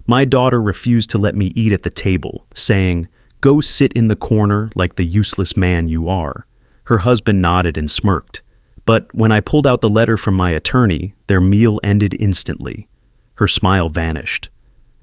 My daughter refused to let me eat at the table, saying, "Go sit in the corner like the useless man you are." Her husband nodded and smirked. But when I pulled out the letter from my attorney, their meal ended instantly. Her smile vanished.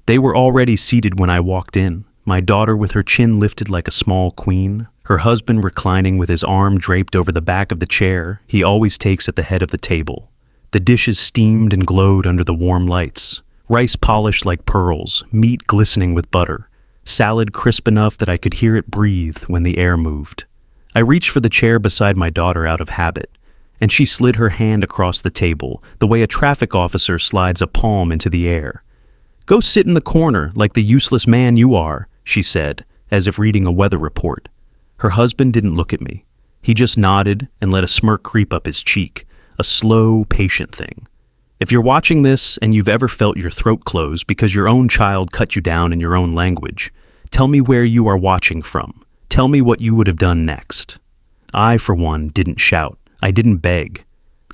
They were already seated when I walked in, my daughter with her chin lifted like a small queen, her husband reclining with his arm draped over the back of the chair he always takes at the head of the table. The dishes steamed and glowed under the warm lights, rice polished like pearls, meat glistening with butter, salad crisp enough that I could hear it breathe when the air moved. I reached for the chair beside my daughter out of habit, and she slid her hand across the table, the way a traffic officer slides a palm into the air. "Go sit in the corner like the useless man you are," she said, as if reading a weather report. Her husband didn't look at me. He just nodded and let a smirk creep up his cheek, a slow, patient thing. If you're watching this and you've ever felt your throat close because your own child cut you down in your own language, tell me where you are watching from. Tell me what you would have done next. I, for one, didn't shout. I didn't beg.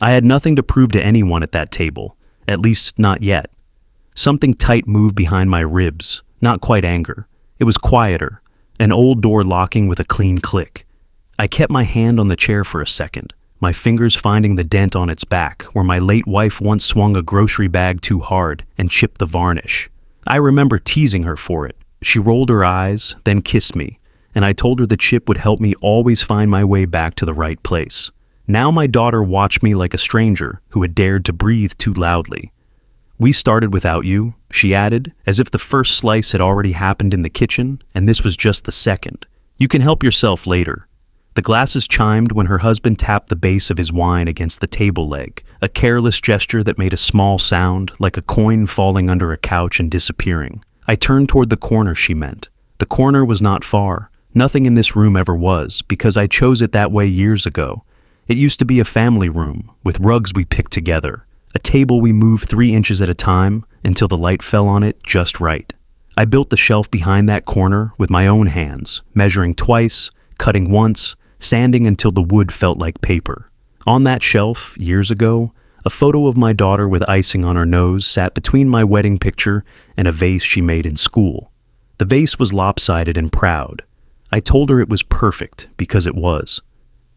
I had nothing to prove to anyone at that table, at least not yet. Something tight moved behind my ribs, not quite anger. It was quieter, an old door locking with a clean click. I kept my hand on the chair for a second, my fingers finding the dent on its back where my late wife once swung a grocery bag too hard and chipped the varnish. I remember teasing her for it. She rolled her eyes, then kissed me, and I told her the chip would help me always find my way back to the right place. Now my daughter watched me like a stranger who had dared to breathe too loudly. "We started without you," she added, as if the first slice had already happened in the kitchen, and this was just the second. "You can help yourself later." The glasses chimed when her husband tapped the base of his wine against the table leg, a careless gesture that made a small sound, like a coin falling under a couch and disappearing. I turned toward the corner she meant. The corner was not far. Nothing in this room ever was, because I chose it that way years ago. It used to be a family room, with rugs we picked together, a table we moved 3 inches at a time until the light fell on it just right. I built the shelf behind that corner with my own hands, measuring twice, cutting once, sanding until the wood felt like paper. On that shelf, years ago, a photo of my daughter with icing on her nose sat between my wedding picture and a vase she made in school. The vase was lopsided and proud. I told her it was perfect because it was.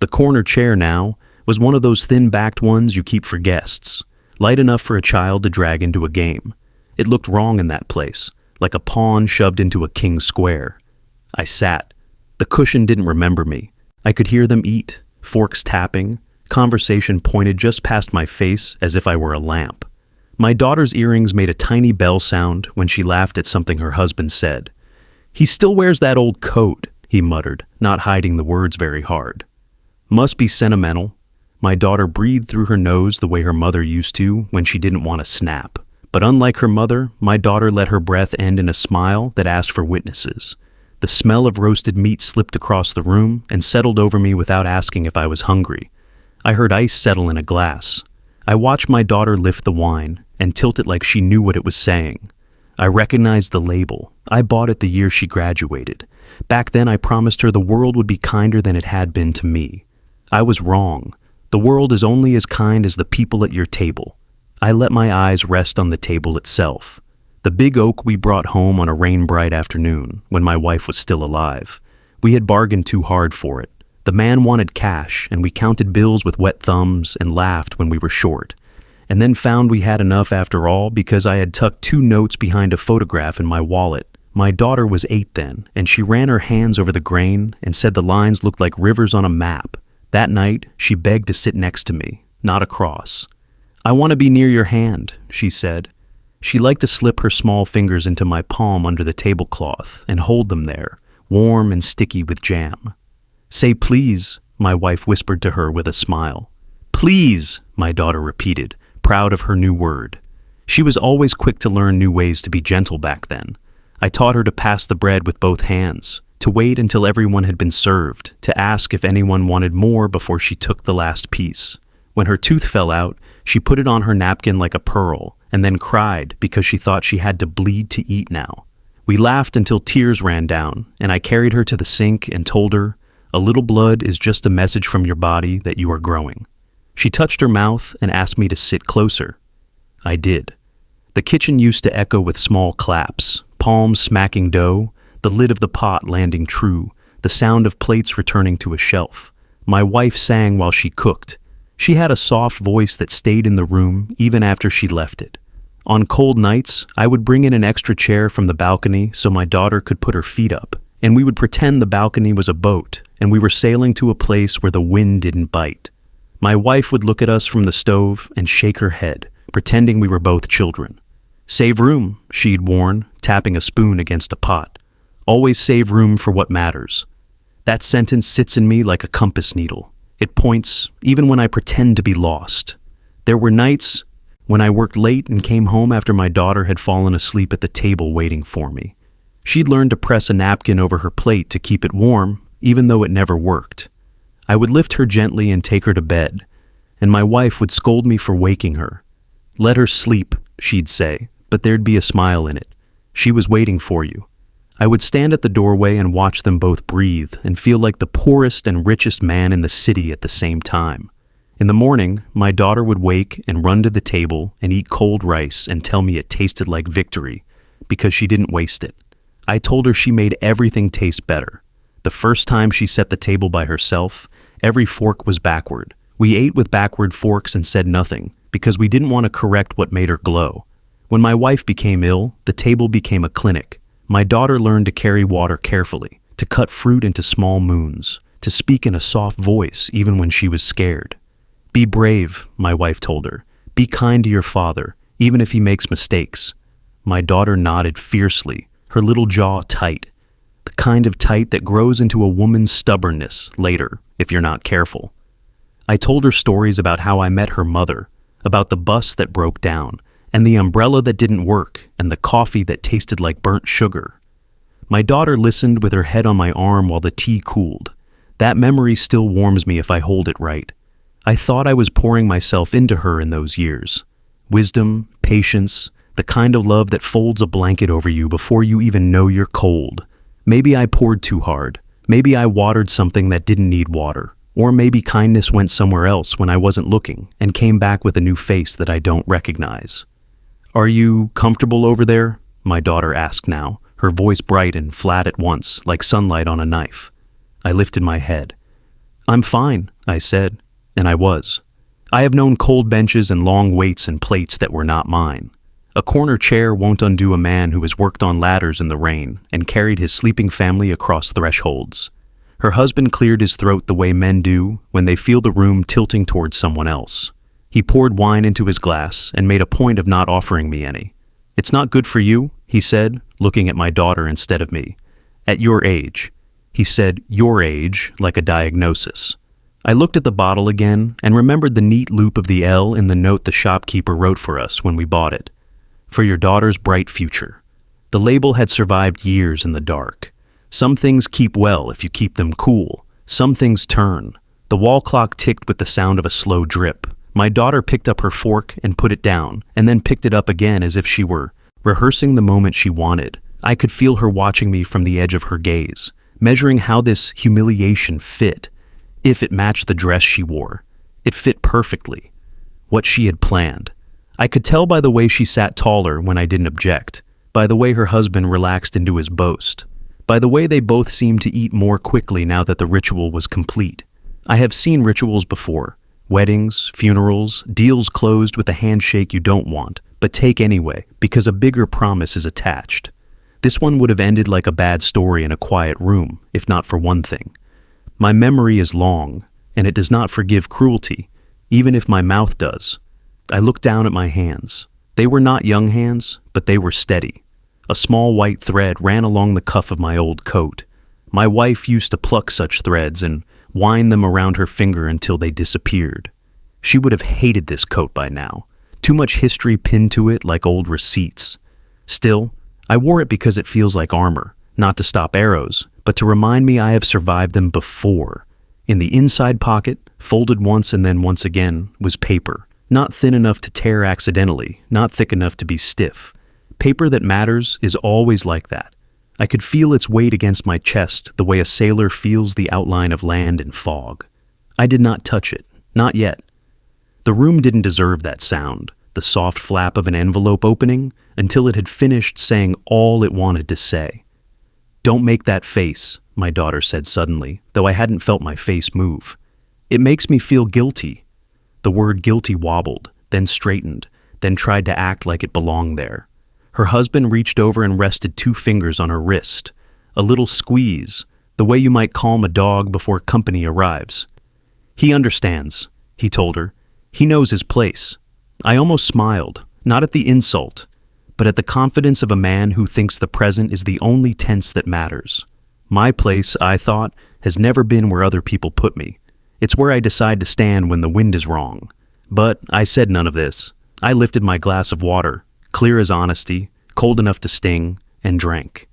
The corner chair now was one of those thin-backed ones you keep for guests, light enough for a child to drag into a game. It looked wrong in that place, like a pawn shoved into a king's square. I sat. The cushion didn't remember me. I could hear them eat, forks tapping, conversation pointed just past my face as if I were a lamp. My daughter's earrings made a tiny bell sound when she laughed at something her husband said. "He still wears that old coat," he muttered, not hiding the words very hard. "Must be sentimental." My daughter breathed through her nose the way her mother used to when she didn't want to snap. But unlike her mother, my daughter let her breath end in a smile that asked for witnesses. The smell of roasted meat slipped across the room and settled over me without asking if I was hungry. I heard ice settle in a glass. I watched my daughter lift the wine and tilt it like she knew what it was saying. I recognized the label. I bought it the year she graduated. Back then I promised her the world would be kinder than it had been to me. I was wrong. The world is only as kind as the people at your table. I let my eyes rest on the table itself. The big oak we brought home on a rain-bright afternoon when my wife was still alive. We had bargained too hard for it. The man wanted cash, and we counted bills with wet thumbs and laughed when we were short. And then found we had enough after all because I had tucked 2 notes behind a photograph in my wallet. My daughter was 8 then, and she ran her hands over the grain and said the lines looked like rivers on a map. That night, she begged to sit next to me, not across. "I want to be near your hand," she said. She liked to slip her small fingers into my palm under the tablecloth and hold them there, warm and sticky with jam. "Say please," my wife whispered to her with a smile. "Please," my daughter repeated, proud of her new word. She was always quick to learn new ways to be gentle back then. I taught her to pass the bread with both hands, to wait until everyone had been served, to ask if anyone wanted more before she took the last piece. When her tooth fell out, she put it on her napkin like a pearl, and then cried because she thought she had to bleed to eat now. We laughed until tears ran down, and I carried her to the sink and told her, "A little blood is just a message from your body that you are growing." She touched her mouth and asked me to sit closer. I did. The kitchen used to echo with small claps, palms smacking dough, the lid of the pot landing true, the sound of plates returning to a shelf. My wife sang while she cooked. She had a soft voice that stayed in the room even after she left it. On cold nights, I would bring in an extra chair from the balcony so my daughter could put her feet up, and we would pretend the balcony was a boat and we were sailing to a place where the wind didn't bite. My wife would look at us from the stove and shake her head, pretending we were both children. "Save room," she'd warn, tapping a spoon against a pot. "Always save room for what matters." That sentence sits in me like a compass needle. It points even when I pretend to be lost. There were nights when I worked late and came home after my daughter had fallen asleep at the table waiting for me. She'd learned to press a napkin over her plate to keep it warm, even though it never worked. I would lift her gently and take her to bed, and my wife would scold me for waking her. "Let her sleep," she'd say, but there'd be a smile in it. "She was waiting for you." I would stand at the doorway and watch them both breathe and feel like the poorest and richest man in the city at the same time. In the morning, my daughter would wake and run to the table and eat cold rice and tell me it tasted like victory because she didn't waste it. I told her she made everything taste better. The first time she set the table by herself, every fork was backward. We ate with backward forks and said nothing because we didn't want to correct what made her glow. When my wife became ill, the table became a clinic. My daughter learned to carry water carefully, to cut fruit into small moons, to speak in a soft voice even when she was scared. "Be brave," my wife told her. "Be kind to your father, even if he makes mistakes." My daughter nodded fiercely, her little jaw tight. The kind of tight that grows into a woman's stubbornness later, if you're not careful. I told her stories about how I met her mother, about the bus that broke down, and the umbrella that didn't work, and the coffee that tasted like burnt sugar. My daughter listened with her head on my arm while the tea cooled. That memory still warms me if I hold it right. I thought I was pouring myself into her in those years. Wisdom, patience, the kind of love that folds a blanket over you before you even know you're cold. Maybe I poured too hard. Maybe I watered something that didn't need water. Or maybe kindness went somewhere else when I wasn't looking and came back with a new face that I don't recognize. "Are you comfortable over there?" my daughter asked now, her voice bright and flat at once, like sunlight on a knife. I lifted my head. "I'm fine," I said, and I was. I have known cold benches and long waits and plates that were not mine. A corner chair won't undo a man who has worked on ladders in the rain and carried his sleeping family across thresholds. Her husband cleared his throat the way men do when they feel the room tilting towards someone else. He poured wine into his glass and made a point of not offering me any. "It's not good for you," he said, looking at my daughter instead of me. "At your age." He said "your age" like a diagnosis. I looked at the bottle again and remembered the neat loop of the L in the note the shopkeeper wrote for us when we bought it. "For your daughter's bright future." The label had survived years in the dark. Some things keep well if you keep them cool. Some things turn. The wall clock ticked with the sound of a slow drip. My daughter picked up her fork and put it down, and then picked it up again as if she were rehearsing the moment she wanted. I could feel her watching me from the edge of her gaze, measuring how this humiliation fit, if it matched the dress she wore. It fit perfectly. What she had planned. I could tell by the way she sat taller when I didn't object, by the way her husband relaxed into his boast, by the way they both seemed to eat more quickly now that the ritual was complete. I have seen rituals before. Weddings, funerals, deals closed with a handshake you don't want, but take anyway, because a bigger promise is attached. This one would have ended like a bad story in a quiet room, if not for one thing. My memory is long, and it does not forgive cruelty, even if my mouth does. I looked down at my hands. They were not young hands, but they were steady. A small white thread ran along the cuff of my old coat. My wife used to pluck such threads and wind them around her finger until they disappeared. She would have hated this coat by now. Too much history pinned to it like old receipts. Still, I wore it because it feels like armor, not to stop arrows, but to remind me I have survived them before. In the inside pocket, folded once and then once again, was paper. Not thin enough to tear accidentally, not thick enough to be stiff. Paper that matters is always like that. I could feel its weight against my chest the way a sailor feels the outline of land in fog. I did not touch it, not yet. The room didn't deserve that sound. the soft flap of an envelope opening, until it had finished saying all it wanted to say. "Don't make that face," my daughter said suddenly, though I hadn't felt my face move. "It makes me feel guilty." The word guilty wobbled, then straightened, then tried to act like it belonged there. Her husband reached over and rested 2 fingers on her wrist. A little squeeze, the way you might calm a dog before company arrives. "He understands," he told her. "He knows his place." I almost smiled, not at the insult, but at the confidence of a man who thinks the present is the only tense that matters. My place, I thought, has never been where other people put me. It's where I decide to stand when the wind is wrong. But I said none of this. I lifted my glass of water, clear as honesty, cold enough to sting, and drank.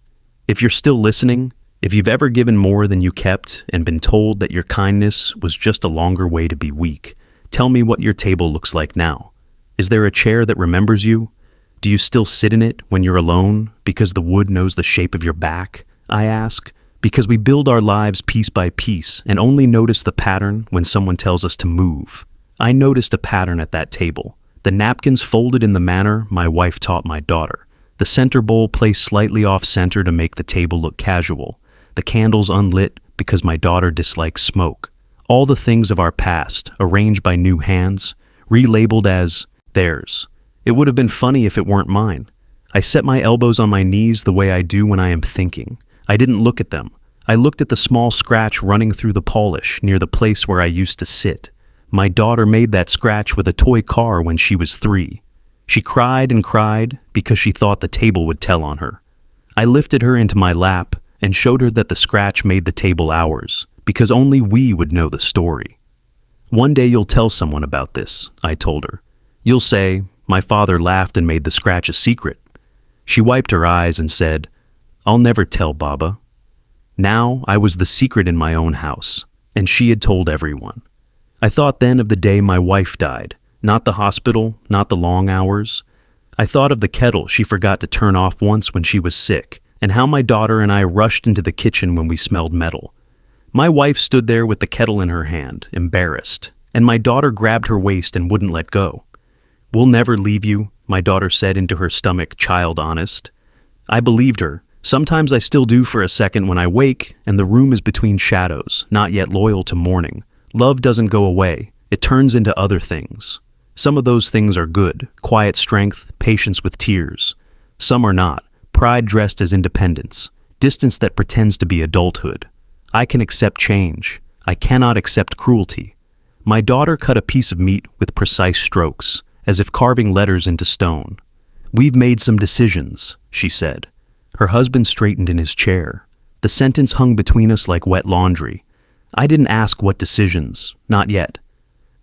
If you're still listening, if you've ever given more than you kept and been told that your kindness was just a longer way to be weak, tell me what your table looks like now. Is there a chair that remembers you? Do you still sit in it when you're alone because the wood knows the shape of your back? I ask, because we build our lives piece by piece and only notice the pattern when someone tells us to move. I noticed a pattern at that table. The napkins folded in the manner my wife taught my daughter. The center bowl placed slightly off-center to make the table look casual. The candles unlit because my daughter dislikes smoke. All the things of our past, arranged by new hands, relabeled as theirs. It would have been funny if it weren't mine. I set my elbows on my knees the way I do when I am thinking. I didn't look at them. I looked at the small scratch running through the polish near the place where I used to sit. My daughter made that scratch with a toy car when she was 3. She cried and cried because she thought the table would tell on her. I lifted her into my lap and showed her that the scratch made the table ours, because only we would know the story. "One day you'll tell someone about this," I told her. "You'll say, 'My father laughed and made the scratch a secret.'" She wiped her eyes and said, "I'll never tell Baba." Now I was the secret in my own house, and she had told everyone. I thought then of the day my wife died, not the hospital, not the long hours. I thought of the kettle she forgot to turn off once when she was sick, and how my daughter and I rushed into the kitchen when we smelled metal. My wife stood there with the kettle in her hand, embarrassed, and my daughter grabbed her waist and wouldn't let go. "We'll never leave you," my daughter said into her stomach, child honest. I believed her. Sometimes I still do for a second when I wake and the room is between shadows, not yet loyal to morning. Love doesn't go away. It turns into other things. Some of those things are good, quiet strength, patience with tears. Some are not, pride dressed as independence, distance that pretends to be adulthood. I can accept change. I cannot accept cruelty. My daughter cut a piece of meat with precise strokes, as if carving letters into stone. "We've made some decisions," she said. Her husband straightened in his chair. The sentence hung between us like wet laundry. I didn't ask what decisions, not yet.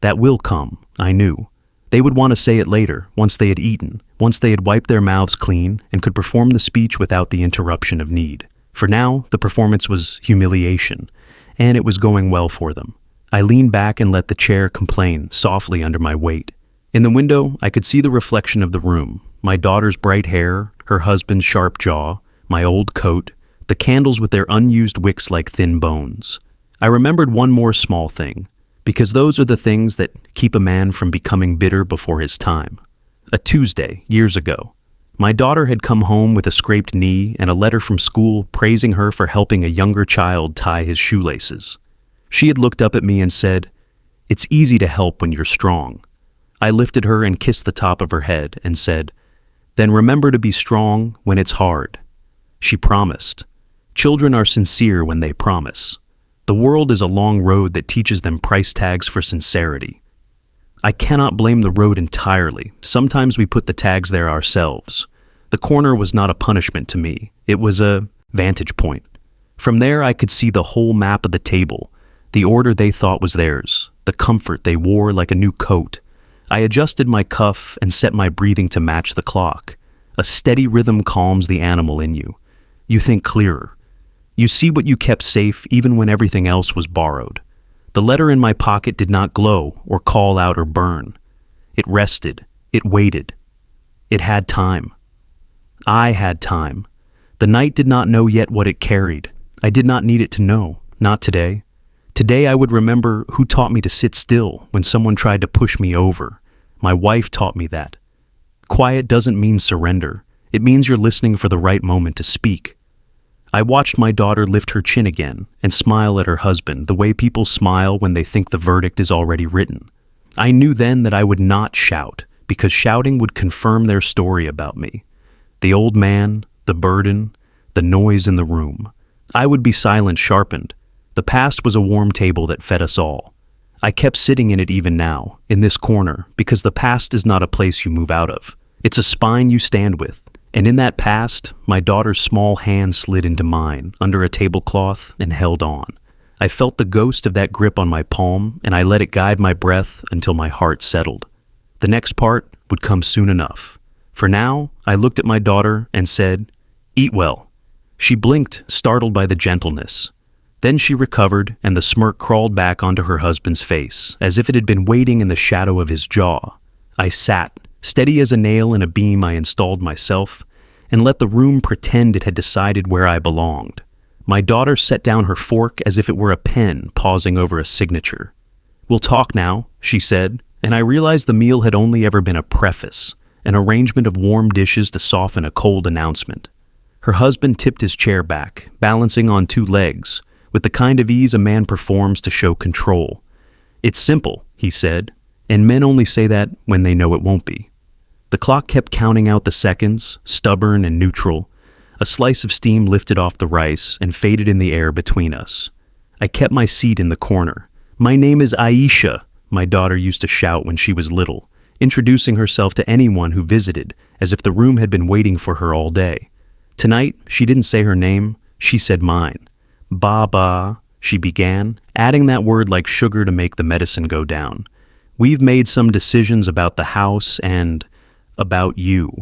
That will come, I knew. They would want to say it later, once they had eaten, once they had wiped their mouths clean and could perform the speech without the interruption of need. For now, the performance was humiliation, and it was going well for them. I leaned back and let the chair complain softly under my weight. In the window, I could see the reflection of the room, my daughter's bright hair, her husband's sharp jaw, my old coat, the candles with their unused wicks like thin bones. I remembered one more small thing, because those are the things that keep a man from becoming bitter before his time. A Tuesday, years ago. My daughter had come home with a scraped knee and a letter from school praising her for helping a younger child tie his shoelaces. She had looked up at me and said, "It's easy to help when you're strong." I lifted her and kissed the top of her head and said, "Then remember to be strong when it's hard." She promised. Children are sincere when they promise. The world is a long road that teaches them price tags for sincerity. I cannot blame the road entirely. Sometimes we put the tags there ourselves. The corner was not a punishment to me. It was a vantage point. From there I could see the whole map of the table, the order they thought was theirs, the comfort they wore like a new coat. I adjusted my cuff and set my breathing to match the clock. A steady rhythm calms the animal in you. You think clearer. You see what you kept safe even when everything else was borrowed. The letter in my pocket did not glow or call out or burn. It rested. It waited. It had time. I had time. The night did not know yet what it carried. I did not need it to know. Not today. Today I would remember who taught me to sit still when someone tried to push me over. My wife taught me that. Quiet doesn't mean surrender. It means you're listening for the right moment to speak. I watched my daughter lift her chin again and smile at her husband the way people smile when they think the verdict is already written. I knew then that I would not shout, because shouting would confirm their story about me. The old man, the burden, the noise in the room. I would be silent sharpened. The past was a warm table that fed us all. I kept sitting in it even now, in this corner, because the past is not a place you move out of. It's a spine you stand with. And in that past, my daughter's small hand slid into mine, under a tablecloth, and held on. I felt the ghost of that grip on my palm, and I let it guide my breath until my heart settled. The next part would come soon enough. For now, I looked at my daughter and said, "Eat well." She blinked, startled by the gentleness. Then she recovered, and the smirk crawled back onto her husband's face, as if it had been waiting in the shadow of his jaw. I sat, steady as a nail in a beam I installed myself, and let the room pretend it had decided where I belonged. My daughter set down her fork as if it were a pen pausing over a signature. "We'll talk now," she said, and I realized the meal had only ever been a preface, an arrangement of warm dishes to soften a cold announcement. Her husband tipped his chair back, balancing on two legs, with the kind of ease a man performs to show control. "It's simple," he said, "and men only say that when they know it won't be." The clock kept counting out the seconds, stubborn and neutral. A slice of steam lifted off the rice and faded in the air between us. I kept my seat in the corner. "My name is Aisha," my daughter used to shout when she was little, introducing herself to anyone who visited, as if the room had been waiting for her all day. Tonight, she didn't say her name, she said mine. "Baba," she began, adding that word like sugar to make the medicine go down. "We've made some decisions about the house and about you."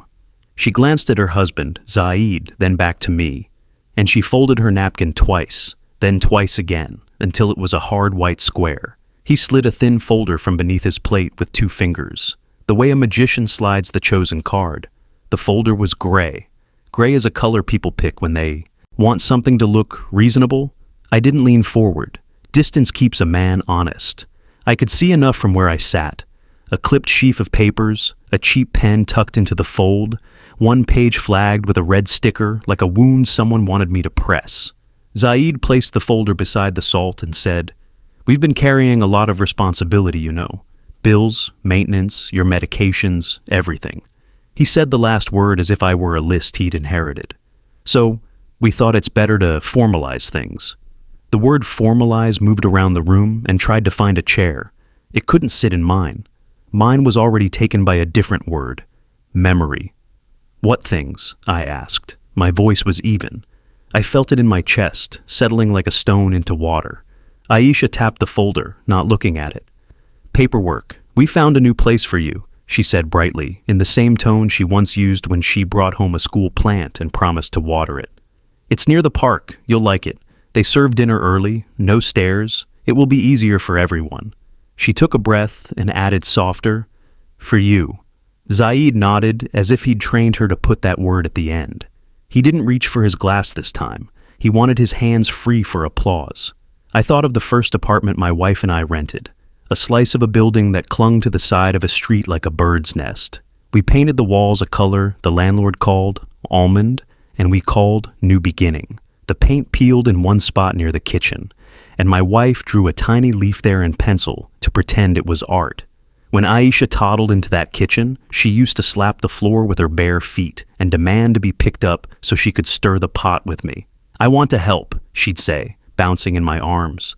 She glanced at her husband, Zaid, then back to me, and she folded her napkin twice, then twice again, until it was a hard white square. He slid a thin folder from beneath his plate with 2 fingers, the way a magician slides the chosen card. The folder was gray. Gray is a color people pick when they want something to look reasonable. I didn't lean forward. Distance keeps a man honest. I could see enough from where I sat. A clipped sheaf of papers, a cheap pen tucked into the fold, 1 page flagged with a red sticker like a wound someone wanted me to press. Zaid placed the folder beside the salt and said, "We've been carrying a lot of responsibility, you know. Bills, maintenance, your medications, everything." He said the last word as if I were a list he'd inherited. "So, we thought it's better to formalize things." The word formalize moved around the room and tried to find a chair. It couldn't sit in mine. Mine was already taken by a different word, memory. "What things?" I asked. My voice was even. I felt it in my chest, settling like a stone into water. Aisha tapped the folder, not looking at it. "Paperwork. We found a new place for you," she said brightly, in the same tone she once used when she brought home a school plant and promised to water it. "It's near the park. You'll like it. They serve dinner early, no stairs. It will be easier for everyone." She took a breath and added softer, "For you." Zaid nodded as if he'd trained her to put that word at the end. He didn't reach for his glass this time. He wanted his hands free for applause. I thought of the first apartment my wife and I rented, a slice of a building that clung to the side of a street like a bird's nest. We painted the walls a color the landlord called almond, and we called New Beginning. The paint peeled in one spot near the kitchen, and my wife drew a tiny leaf there in pencil to pretend it was art. When Aisha toddled into that kitchen, she used to slap the floor with her bare feet and demand to be picked up so she could stir the pot with me. "I want to help," she'd say, bouncing in my arms.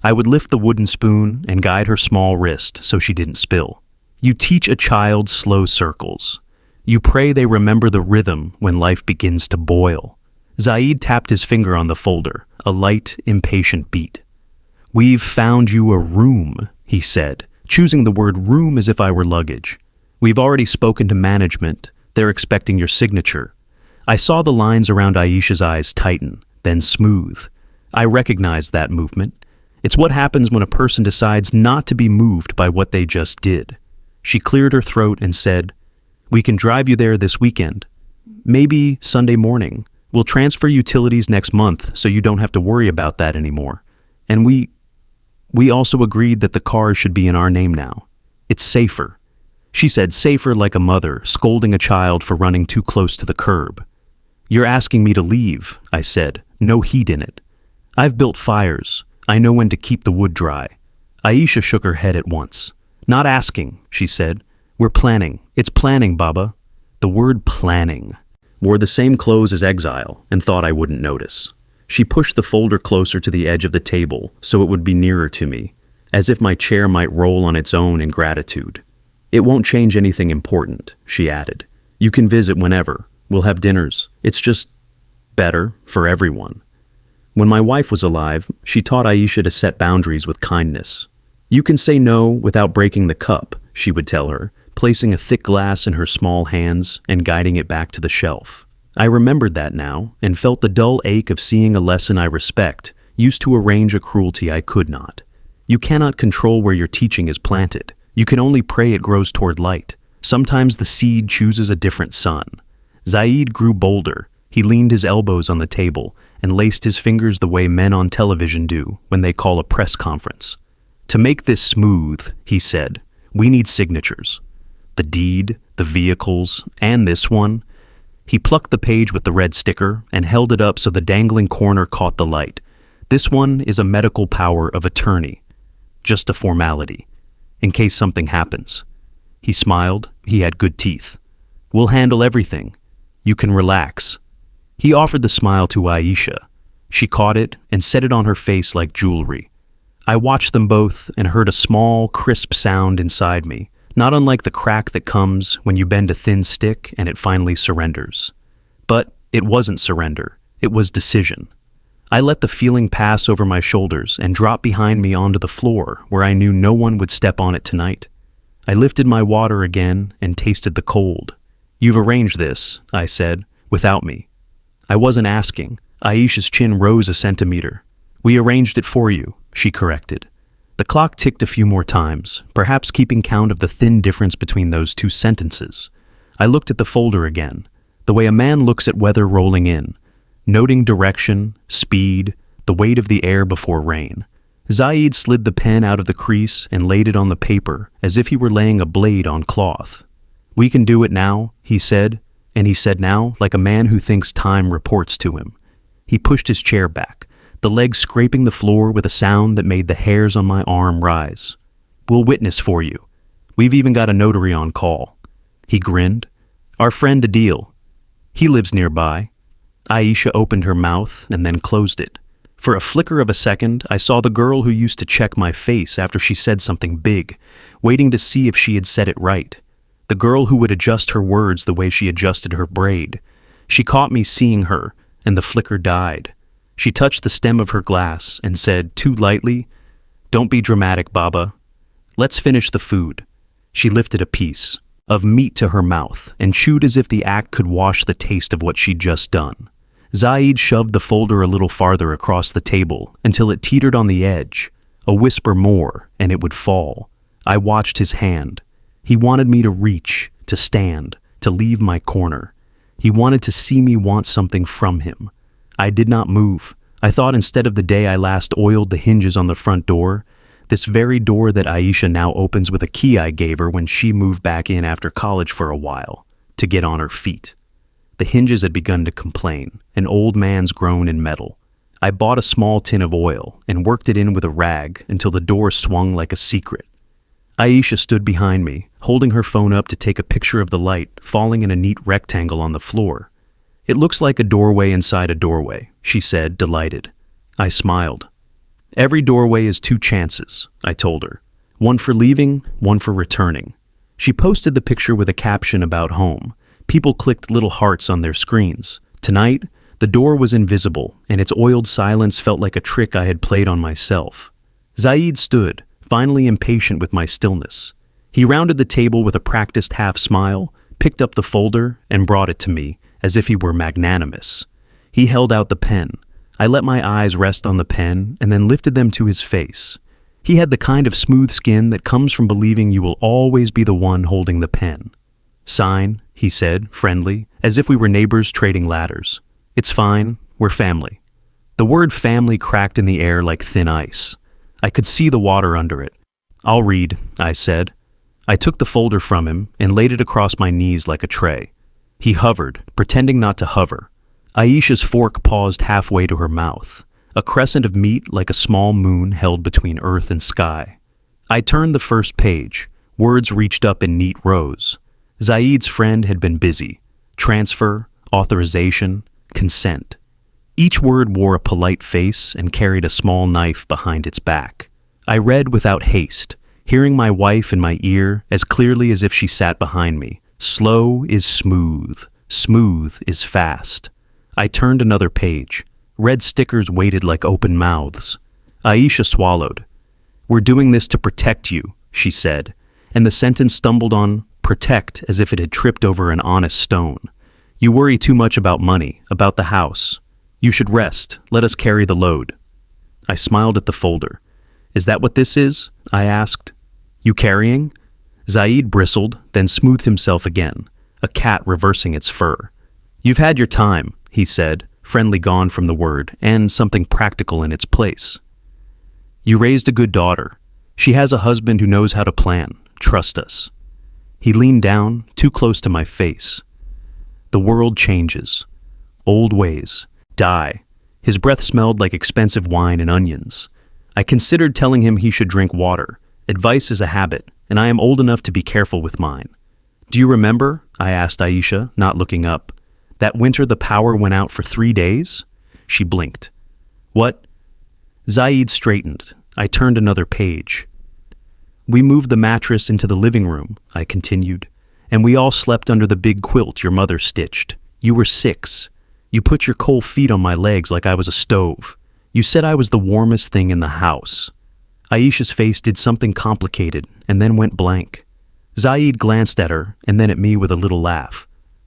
I would lift the wooden spoon and guide her small wrist so she didn't spill. You teach a child slow circles. You pray they remember the rhythm when life begins to boil. Zaid tapped his finger on the folder, a light, impatient beat. "We've found you a room," he said, choosing the word room as if I were luggage. "We've already spoken to management. They're expecting your signature." I saw the lines around Aisha's eyes tighten, then smooth. I recognized that movement. It's what happens when a person decides not to be moved by what they just did. She cleared her throat and said, "We can drive you there this weekend. Maybe Sunday morning. We'll transfer utilities next month so you don't have to worry about that anymore. And we also agreed that the cars should be in our name now. It's safer." She said, safer like a mother, scolding a child for running too close to the curb. You're asking me to leave, I said, no heat in it. I've built fires. I know when to keep the wood dry. Aisha shook her head at once. Not asking, she said. We're planning. It's planning, Baba. The word planning. Wore the same clothes as Exile and thought I wouldn't notice. She pushed the folder closer to the edge of the table so it would be nearer to me, as if my chair might roll on its own in gratitude. It won't change anything important, she added. You can visit whenever. We'll have dinners. It's just better for everyone. When my wife was alive, she taught Aisha to set boundaries with kindness. You can say no without breaking the cup, she would tell her, placing a thick glass in her small hands and guiding it back to the shelf. I remembered that now and felt the dull ache of seeing a lesson I respect used to arrange a cruelty I could not. You cannot control where your teaching is planted. You can only pray it grows toward light. Sometimes the seed chooses a different sun. Zaid grew bolder. He leaned his elbows on the table and laced his fingers the way men on television do when they call a press conference. To make this smooth, he said, we need signatures. The deed, the vehicles, and this one. He plucked the page with the red sticker and held it up so the dangling corner caught the light. This one is a medical power of attorney. Just a formality. In case something happens. He smiled. He had good teeth. We'll handle everything. You can relax. He offered the smile to Aisha. She caught it and set it on her face like jewelry. I watched them both and heard a small, crisp sound inside me, not unlike the crack that comes when you bend a thin stick and it finally surrenders. But it wasn't surrender. It was decision. I let the feeling pass over my shoulders and drop behind me onto the floor where I knew no one would step on it tonight. I lifted my water again and tasted the cold. You've arranged this, I said, without me. I wasn't asking. Aisha's chin rose a centimeter. We arranged it for you, she corrected. The clock ticked a few more times, perhaps keeping count of the thin difference between those two sentences. I looked at the folder again, the way a man looks at weather rolling in, noting direction, speed, the weight of the air before rain. Zaid slid the pen out of the crease and laid it on the paper as if he were laying a blade on cloth. We can do it now, he said, and he said now like a man who thinks time reports to him. He pushed his chair back, the legs scraping the floor with a sound that made the hairs on my arm rise. We'll witness for you. We've even got a notary on call. He grinned. Our friend Adil. He lives nearby. Aisha opened her mouth and then closed it. For a flicker of a second, I saw the girl who used to check my face after she said something big, waiting to see if she had said it right. The girl who would adjust her words the way she adjusted her braid. She caught me seeing her, and the flicker died. She touched the stem of her glass and said, too lightly, "Don't be dramatic, Baba. Let's finish the food." She lifted a piece of meat to her mouth and chewed as if the act could wash the taste of what she'd just done. Zaid shoved the folder a little farther across the table until it teetered on the edge. A whisper more, and it would fall. I watched his hand. He wanted me to reach, to stand, to leave my corner. He wanted to see me want something from him. I did not move. I thought instead of the day I last oiled the hinges on the front door, this very door that Aisha now opens with a key I gave her when she moved back in after college for a while, to get on her feet. The hinges had begun to complain, an old man's groan in metal. I bought a small tin of oil and worked it in with a rag until the door swung like a secret. Aisha stood behind me, holding her phone up to take a picture of the light falling in a neat rectangle on the floor. It looks like a doorway inside a doorway, she said, delighted. I smiled. Every doorway is 2 chances, I told her. One for leaving, one for returning. She posted the picture with a caption about home. People clicked little hearts on their screens. Tonight, the door was invisible, and its oiled silence felt like a trick I had played on myself. Zaid stood, finally impatient with my stillness. He rounded the table with a practiced half smile, picked up the folder, and brought it to me, as if he were magnanimous. He held out the pen. I let my eyes rest on the pen and then lifted them to his face. He had the kind of smooth skin that comes from believing you will always be the one holding the pen. Sign, he said, friendly, as if we were neighbors trading ladders. It's fine, we're family. The word family cracked in the air like thin ice. I could see the water under it. I'll read, I said. I took the folder from him and laid it across my knees like a tray. He hovered, pretending not to hover. Aisha's fork paused halfway to her mouth, a crescent of meat like a small moon held between earth and sky. I turned the first page. Words reached up in neat rows. Zaid's friend had been busy. Transfer, authorization, consent. Each word wore a polite face and carried a small knife behind its back. I read without haste, hearing my wife in my ear as clearly as if she sat behind me. Slow is smooth. Smooth is fast. I turned another page. Red stickers waited like open mouths. Aisha swallowed. "We're doing this to protect you," she said, and the sentence stumbled on protect as if it had tripped over an honest stone. "You worry too much about money, about the house. You should rest. Let us carry the load." I smiled at the folder. "Is that what this is?" I asked. "You carrying?" Zaid bristled, then smoothed himself again, a cat reversing its fur. "You've had your time," he said, friendly gone from the word, and something practical in its place. "You raised a good daughter. She has a husband who knows how to plan. Trust us." He leaned down, too close to my face. "The world changes. Old ways die." His breath smelled like expensive wine and onions. I considered telling him he should drink water. Advice is a habit, and I am old enough to be careful with mine. "Do you remember?" I asked Aisha, not looking up. "That winter the power went out for 3 days?" She blinked. "What?" Zaid straightened. I turned another page. "We moved the mattress into the living room," I continued, "and we all slept under the big quilt your mother stitched. You were 6. You put your cold feet on my legs like I was a stove. You said I was the warmest thing in the house." Aisha's face did something complicated and then went blank. Zaid glanced at her and then at me with a little laugh.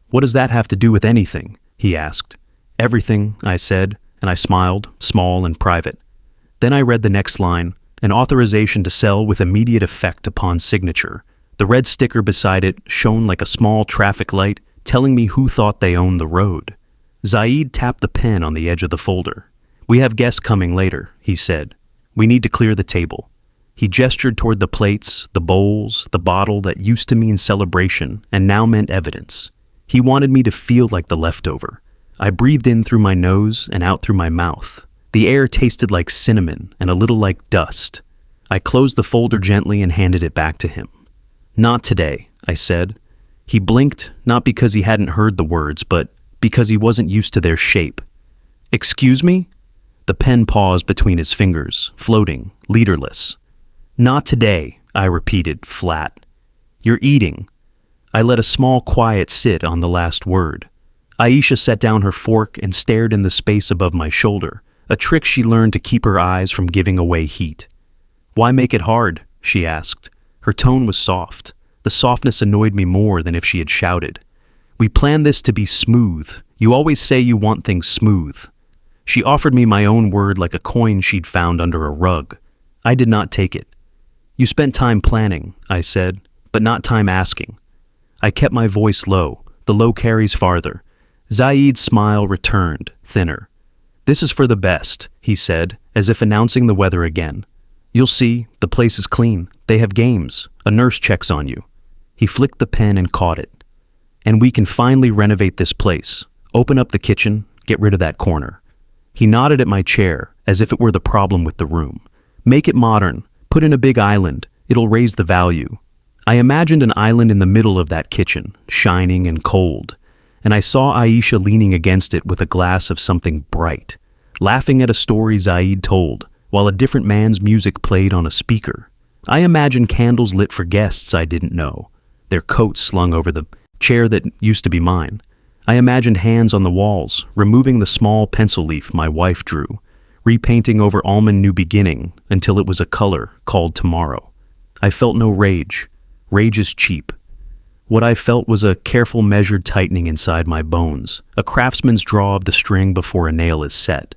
"What does that have to do with anything?" he asked. "Everything," I said, and I smiled, small and private. Then I read the next line, an authorization to sell with immediate effect upon signature. The red sticker beside it shone like a small traffic light, telling me who thought they owned the road. Zaid tapped the pen on the edge of the folder. "We have guests coming later," he said. "We need to clear the table." He gestured toward the plates, the bowls, the bottle that used to mean celebration and now meant evidence. He wanted me to feel like the leftover. I breathed in through my nose and out through my mouth. The air tasted like cinnamon and a little like dust. I closed the folder gently and handed it back to him. "Not today," I said. He blinked, not because he hadn't heard the words, but because he wasn't used to their shape. "Excuse me?" The pen paused between his fingers, floating, leaderless. "Not today," I repeated, flat. "You're eating." I let a small quiet sit on the last word. Aisha set down her fork and stared in the space above my shoulder, a trick she learned to keep her eyes from giving away heat. "Why make it hard?" she asked. Her tone was soft. The softness annoyed me more than if she had shouted. "We planned this to be smooth. You always say you want things smooth." She offered me my own word like a coin she'd found under a rug. I did not take it. "You spent time planning," I said, "but not time asking." I kept my voice low. The low carries farther. Zaid's smile returned, thinner. "This is for the best," he said, as if announcing the weather again. "You'll see, the place is clean. They have games. A nurse checks on you." He flicked the pen and caught it. "And we can finally renovate this place. Open up the kitchen, get rid of that corner." He nodded at my chair, as if it were the problem with the room. "Make it modern. Put in a big island. It'll raise the value." I imagined an island in the middle of that kitchen, shining and cold, and I saw Aisha leaning against it with a glass of something bright, laughing at a story Zaid told, while a different man's music played on a speaker. I imagined candles lit for guests I didn't know, their coats slung over the chair that used to be mine. I imagined hands on the walls, removing the small pencil leaf my wife drew, repainting over almond new beginning until it was a color called tomorrow. I felt no rage. Rage is cheap. What I felt was a careful measured tightening inside my bones, a craftsman's draw of the string before a nail is set.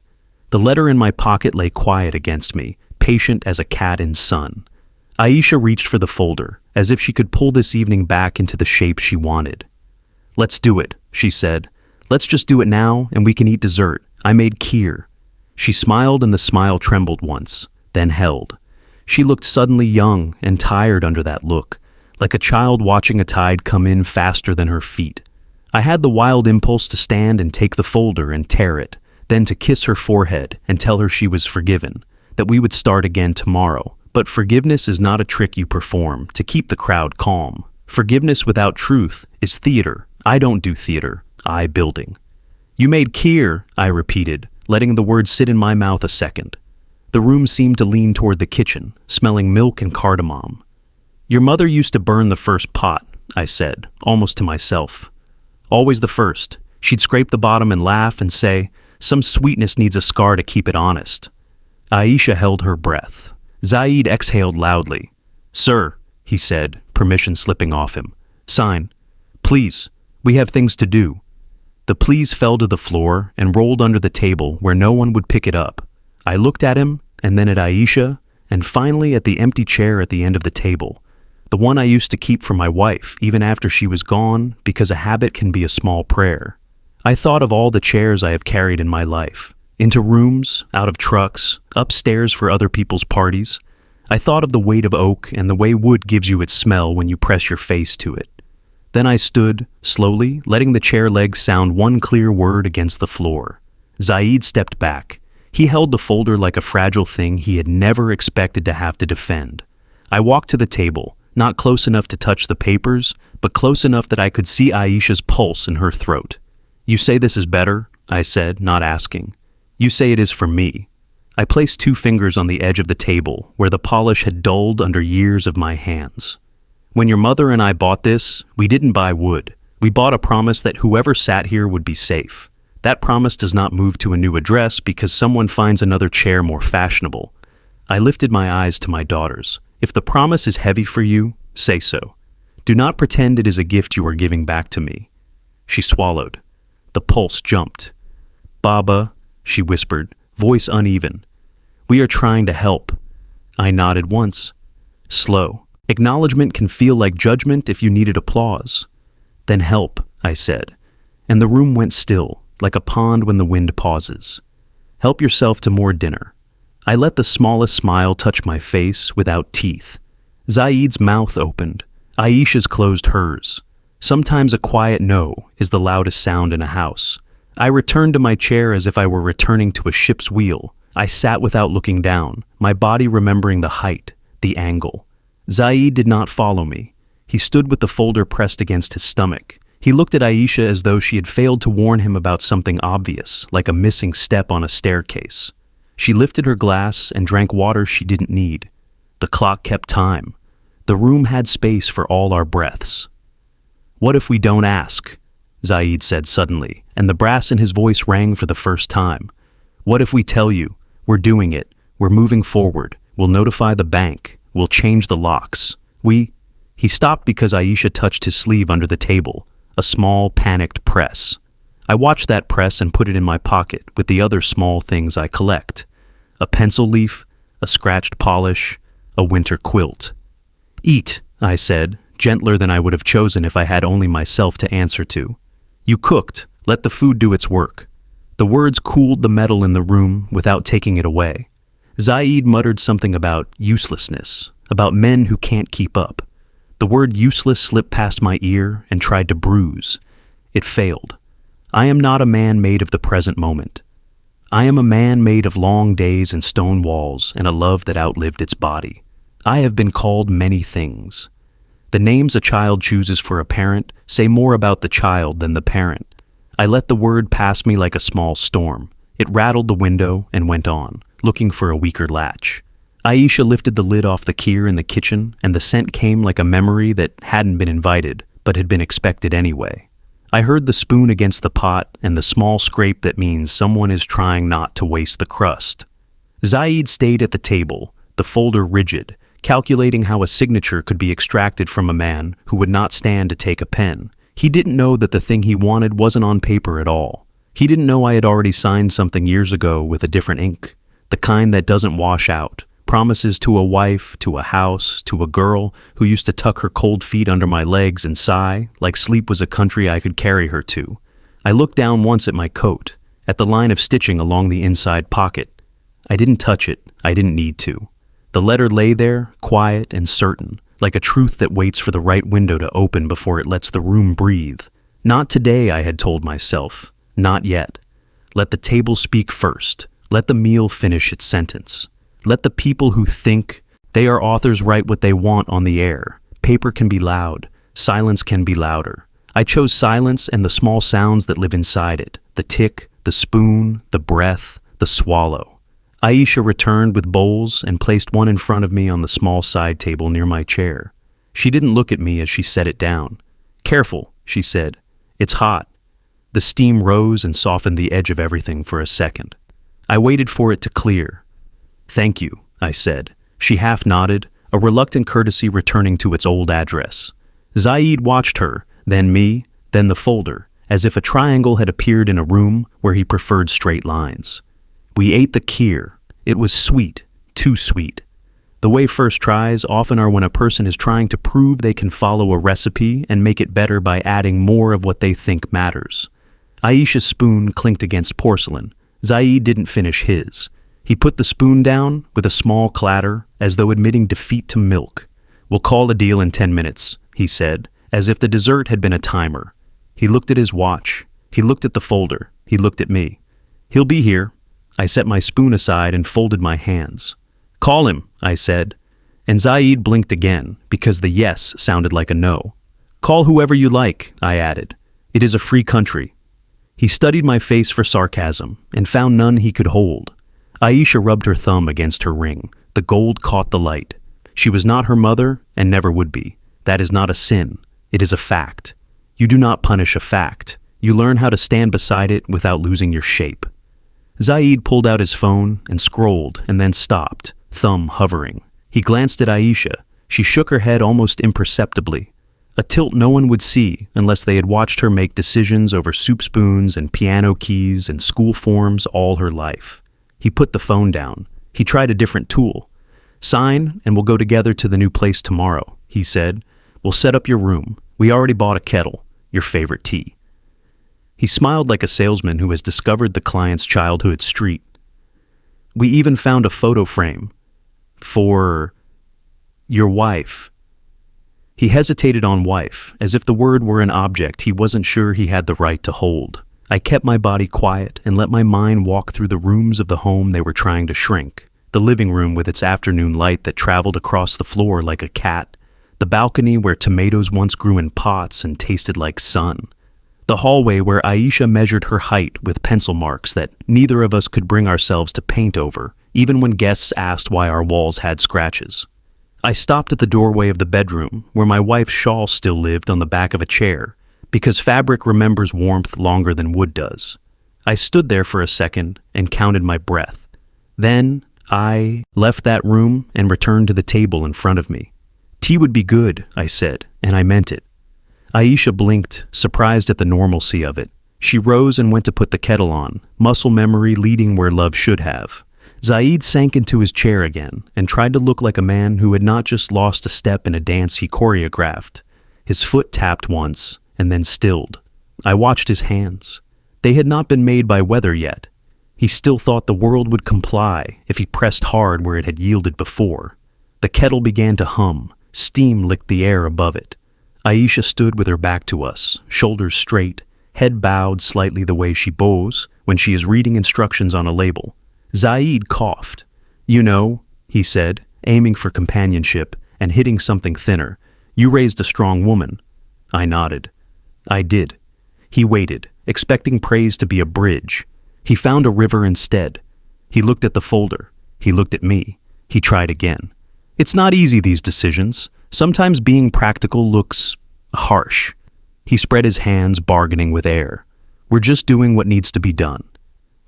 The letter in my pocket lay quiet against me, patient as a cat in sun. Aisha reached for the folder, as if she could pull this evening back into the shape she wanted. "Let's do it," she said. "Let's just do it now, and we can eat dessert. I made kheer." She smiled, and the smile trembled once, then held. She looked suddenly young and tired under that look, like a child watching a tide come in faster than her feet. I had the wild impulse to stand and take the folder and tear it, then to kiss her forehead and tell her she was forgiven, that we would start again tomorrow. But forgiveness is not a trick you perform to keep the crowd calm. Forgiveness without truth is theater. I don't do theater, I building. You made kheer, I repeated, letting the words sit in my mouth a second. The room seemed to lean toward the kitchen, smelling milk and cardamom. Your mother used to burn the first pot, I said, almost to myself. Always the first. She'd scrape the bottom and laugh and say, some sweetness needs a scar to keep it honest. Aisha held her breath. Zaid exhaled loudly. Sir, he said, permission slipping off him. Sign. Please, we have things to do. The please fell to the floor and rolled under the table where no one would pick it up. I looked at him, and then at Aisha, and finally at the empty chair at the end of the table, the one I used to keep for my wife even after she was gone, because a habit can be a small prayer. I thought of all the chairs I have carried in my life, into rooms, out of trucks, upstairs for other people's parties. I thought of the weight of oak and the way wood gives you its smell when you press your face to it. Then I stood, slowly, letting the chair legs sound one clear word against the floor. Zaid stepped back. He held the folder like a fragile thing he had never expected to have to defend. I walked to the table, not close enough to touch the papers, but close enough that I could see Aisha's pulse in her throat. You say this is better? I said, not asking. You say it is for me. I placed 2 fingers on the edge of the table, where the polish had dulled under years of my hands. When your mother and I bought this, we didn't buy wood. We bought a promise that whoever sat here would be safe. That promise does not move to a new address because someone finds another chair more fashionable. I lifted my eyes to my daughters. If the promise is heavy for you, say so. Do not pretend it is a gift you are giving back to me. She swallowed. The pulse jumped. Baba, she whispered, voice uneven. We are trying to help. I nodded once. Slow. Acknowledgement can feel like judgment if you needed applause. Then help, I said, and the room went still, like a pond when the wind pauses. Help yourself to more dinner. I let the smallest smile touch my face without teeth. Zaid's mouth opened. Aisha's closed hers. Sometimes a quiet no is the loudest sound in a house. I returned to my chair as if I were returning to a ship's wheel. I sat without looking down, my body remembering the height, the angle. Zaid did not follow me. He stood with the folder pressed against his stomach. He looked at Aisha as though she had failed to warn him about something obvious, like a missing step on a staircase. She lifted her glass and drank water she didn't need. The clock kept time. The room had space for all our breaths. What if we don't ask? Zaid said suddenly, and the brass in his voice rang for the first time. What if we tell you, we're doing it, we're moving forward, we'll notify the bank, we'll change the locks. He stopped because Aisha touched his sleeve under the table, a small, panicked press. I watched that press and put it in my pocket with the other small things I collect. A pencil leaf, a scratched polish, a winter quilt. Eat, I said, gentler than I would have chosen if I had only myself to answer to. You cooked, let the food do its work. The words cooled the metal in the room without taking it away. Zaid muttered something about uselessness, about men who can't keep up. The word useless slipped past my ear and tried to bruise. It failed. I am not a man made of the present moment. I am a man made of long days and stone walls and a love that outlived its body. I have been called many things. The names a child chooses for a parent say more about the child than the parent. I let the word pass me like a small storm. It rattled the window and went on, looking for a weaker latch. Aisha lifted the lid off the kheer in the kitchen, and the scent came like a memory that hadn't been invited, but had been expected anyway. I heard the spoon against the pot and the small scrape that means someone is trying not to waste the crust. Zaid stayed at the table, the folder rigid, calculating how a signature could be extracted from a man who would not stand to take a pen. He didn't know that the thing he wanted wasn't on paper at all. He didn't know I had already signed something years ago with a different ink, the kind that doesn't wash out. Promises to a wife, to a house, to a girl who used to tuck her cold feet under my legs and sigh, like sleep was a country I could carry her to. I looked down once at my coat, at the line of stitching along the inside pocket. I didn't touch it. I didn't need to. The letter lay there, quiet and certain, like a truth that waits for the right window to open before it lets the room breathe. Not today, I had told myself. Not yet. Let the table speak first. Let the meal finish its sentence. Let the people who think they are authors write what they want on the air. Paper can be loud. Silence can be louder. I chose silence and the small sounds that live inside it. The tick, the spoon, the breath, the swallow. Aisha returned with bowls and placed one in front of me on the small side table near my chair. She didn't look at me as she set it down. "Careful," she said. "It's hot." The steam rose and softened the edge of everything for a second. I waited for it to clear. "Thank you," I said. She half nodded, a reluctant courtesy returning to its old address. Zaid watched her, then me, then the folder, as if a triangle had appeared in a room where he preferred straight lines. We ate the kheer. It was sweet, too sweet. The way first tries often are when a person is trying to prove they can follow a recipe and make it better by adding more of what they think matters. Aisha's spoon clinked against porcelain. Zaid didn't finish his. He put the spoon down with a small clatter, as though admitting defeat to milk. "We'll call a deal in 10 minutes, he said, as if the dessert had been a timer. He looked at his watch. He looked at the folder. He looked at me. "He'll be here." I set my spoon aside and folded my hands. "Call him," I said. And Zaid blinked again, because the yes sounded like a no. "Call whoever you like," I added. "It is a free country." He studied my face for sarcasm, and found none he could hold. Aisha rubbed her thumb against her ring. The gold caught the light. She was not her mother, and never would be. That is not a sin. It is a fact. You do not punish a fact. You learn how to stand beside it without losing your shape. Zaid pulled out his phone and scrolled and then stopped, thumb hovering. He glanced at Aisha. She shook her head almost imperceptibly. A tilt no one would see unless they had watched her make decisions over soup spoons and piano keys and school forms all her life. He put the phone down. He tried a different tool. "Sign and we'll go together to the new place tomorrow," he said. "We'll set up your room. We already bought a kettle. Your favorite tea." He smiled like a salesman who has discovered the client's childhood street. "We even found a photo frame. For your wife." He hesitated on wife, as if the word were an object he wasn't sure he had the right to hold. I kept my body quiet and let my mind walk through the rooms of the home they were trying to shrink. The living room with its afternoon light that traveled across the floor like a cat. The balcony where tomatoes once grew in pots and tasted like sun. The hallway where Aisha measured her height with pencil marks that neither of us could bring ourselves to paint over, even when guests asked why our walls had scratches. I stopped at the doorway of the bedroom, where my wife's shawl still lived on the back of a chair, because fabric remembers warmth longer than wood does. I stood there for a second and counted my breath. Then I left that room and returned to the table in front of me. "Tea would be good," I said, and I meant it. Aisha blinked, surprised at the normalcy of it. She rose and went to put the kettle on, muscle memory leading where love should have. Zaid sank into his chair again and tried to look like a man who had not just lost a step in a dance he choreographed. His foot tapped once and then stilled. I watched his hands. They had not been made by weather yet. He still thought the world would comply if he pressed hard where it had yielded before. The kettle began to hum. Steam licked the air above it. Aisha stood with her back to us, shoulders straight, head bowed slightly the way she bows when she is reading instructions on a label. Zaid coughed. "You know," he said, aiming for companionship and hitting something thinner, "you raised a strong woman." I nodded. I did. He waited, expecting praise to be a bridge. He found a river instead. He looked at the folder. He looked at me. He tried again. It's not easy, these decisions. Sometimes being practical looks harsh. He spread his hands, bargaining with air. "We're just doing what needs to be done."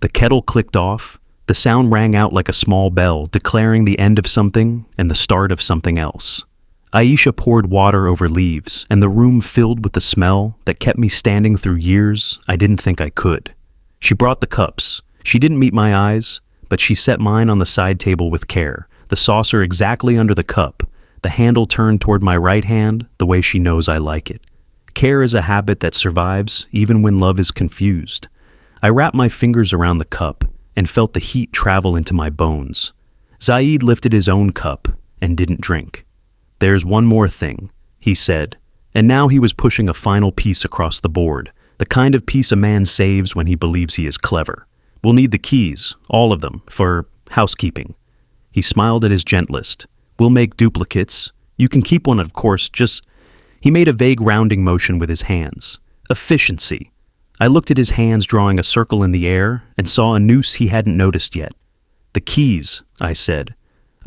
The kettle clicked off. The sound rang out like a small bell, declaring the end of something and the start of something else. Aisha poured water over leaves, and the room filled with the smell that kept me standing through years I didn't think I could. She brought the cups. She didn't meet my eyes, but she set mine on the side table with care, the saucer exactly under the cup, the handle turned toward my right hand the way she knows I like it. Care is a habit that survives even when love is confused. I wrapped my fingers around the cup and felt the heat travel into my bones. Zaid lifted his own cup and didn't drink. "There's one more thing," he said, and now he was pushing a final piece across the board, the kind of piece a man saves when he believes he is clever. "We'll need the keys, all of them, for housekeeping." He smiled at his gentlest. "We'll make duplicates. You can keep one, of course, just—" He made a vague rounding motion with his hands. "Efficiency." I looked at his hands drawing a circle in the air and saw a noose he hadn't noticed yet. "The keys," I said.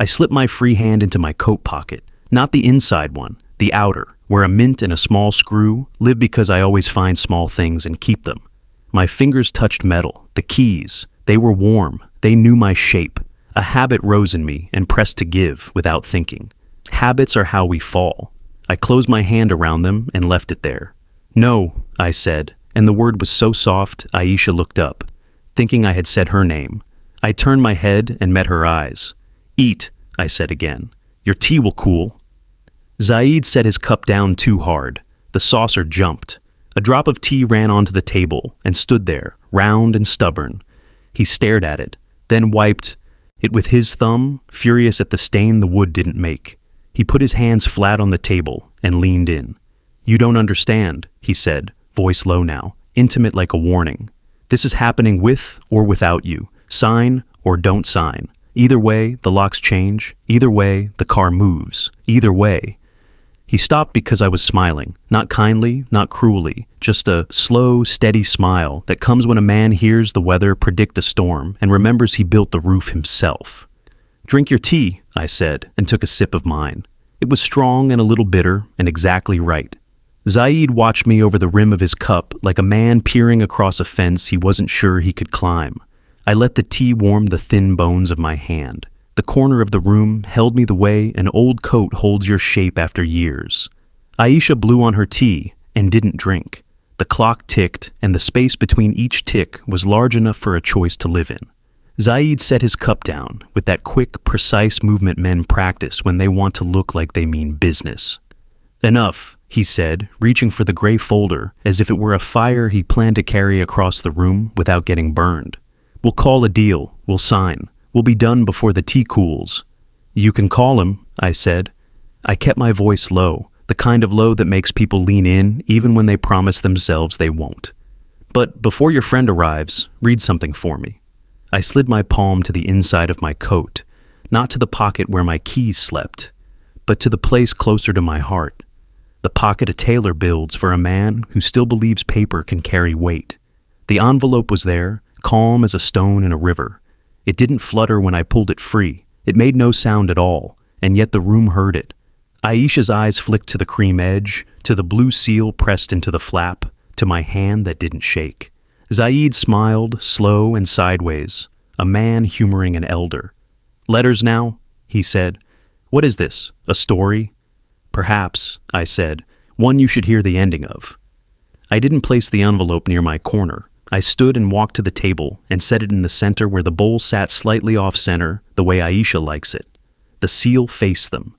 I slipped my free hand into my coat pocket, not the inside one, the outer, where a mint and a small screw live because I always find small things and keep them. My fingers touched metal, the keys. They were warm. They knew my shape. A habit rose in me and pressed to give without thinking. Habits are how we fall. I closed my hand around them and left it there. "No," I said, and the word was so soft Aisha looked up, thinking I had said her name. I turned my head and met her eyes. "Eat," I said again. "Your tea will cool." Zaid set his cup down too hard. The saucer jumped. A drop of tea ran onto the table and stood there, round and stubborn. He stared at it, then wiped it with his thumb, furious at the stain the wood didn't make. He put his hands flat on the table and leaned in. "You don't understand," he said, voice low now, intimate like a warning. "This is happening with or without you. Sign or don't sign. Either way, the locks change. Either way, the car moves. Either way." He stopped because I was smiling, not kindly, not cruelly, just a slow, steady smile that comes when a man hears the weather predict a storm and remembers he built the roof himself. "Drink your tea," I said, and took a sip of mine. It was strong and a little bitter and exactly right. Zaid watched me over the rim of his cup like a man peering across a fence he wasn't sure he could climb. I let the tea warm the thin bones of my hand. The corner of the room held me the way an old coat holds your shape after years. Aisha blew on her tea and didn't drink. The clock ticked, and the space between each tick was large enough for a choice to live in. Zaid set his cup down with that quick, precise movement men practice when they want to look like they mean business. "Enough," he said, reaching for the gray folder as if it were a fire he planned to carry across the room without getting burned. "We'll call a deal. We'll sign. We'll be done before the tea cools." "You can call him," I said. I kept my voice low, the kind of low that makes people lean in even when they promise themselves they won't. "But before your friend arrives, read something for me." I slid my palm to the inside of my coat, not to the pocket where my keys slept, but to the place closer to my heart. The pocket a tailor builds for a man who still believes paper can carry weight. The envelope was there, calm as a stone in a river. It didn't flutter when I pulled it free. It made no sound at all, and yet the room heard it. Aisha's eyes flicked to the cream edge, to the blue seal pressed into the flap, to my hand that didn't shake. Zaid smiled, slow and sideways, a man humoring an elder. "Letters now?" he said. "What is this, a story?" "Perhaps," I said, "one you should hear the ending of." I didn't place the envelope near my corner. I stood and walked to the table and set it in the center where the bowl sat slightly off-center, the way Aisha likes it. The seal faced them.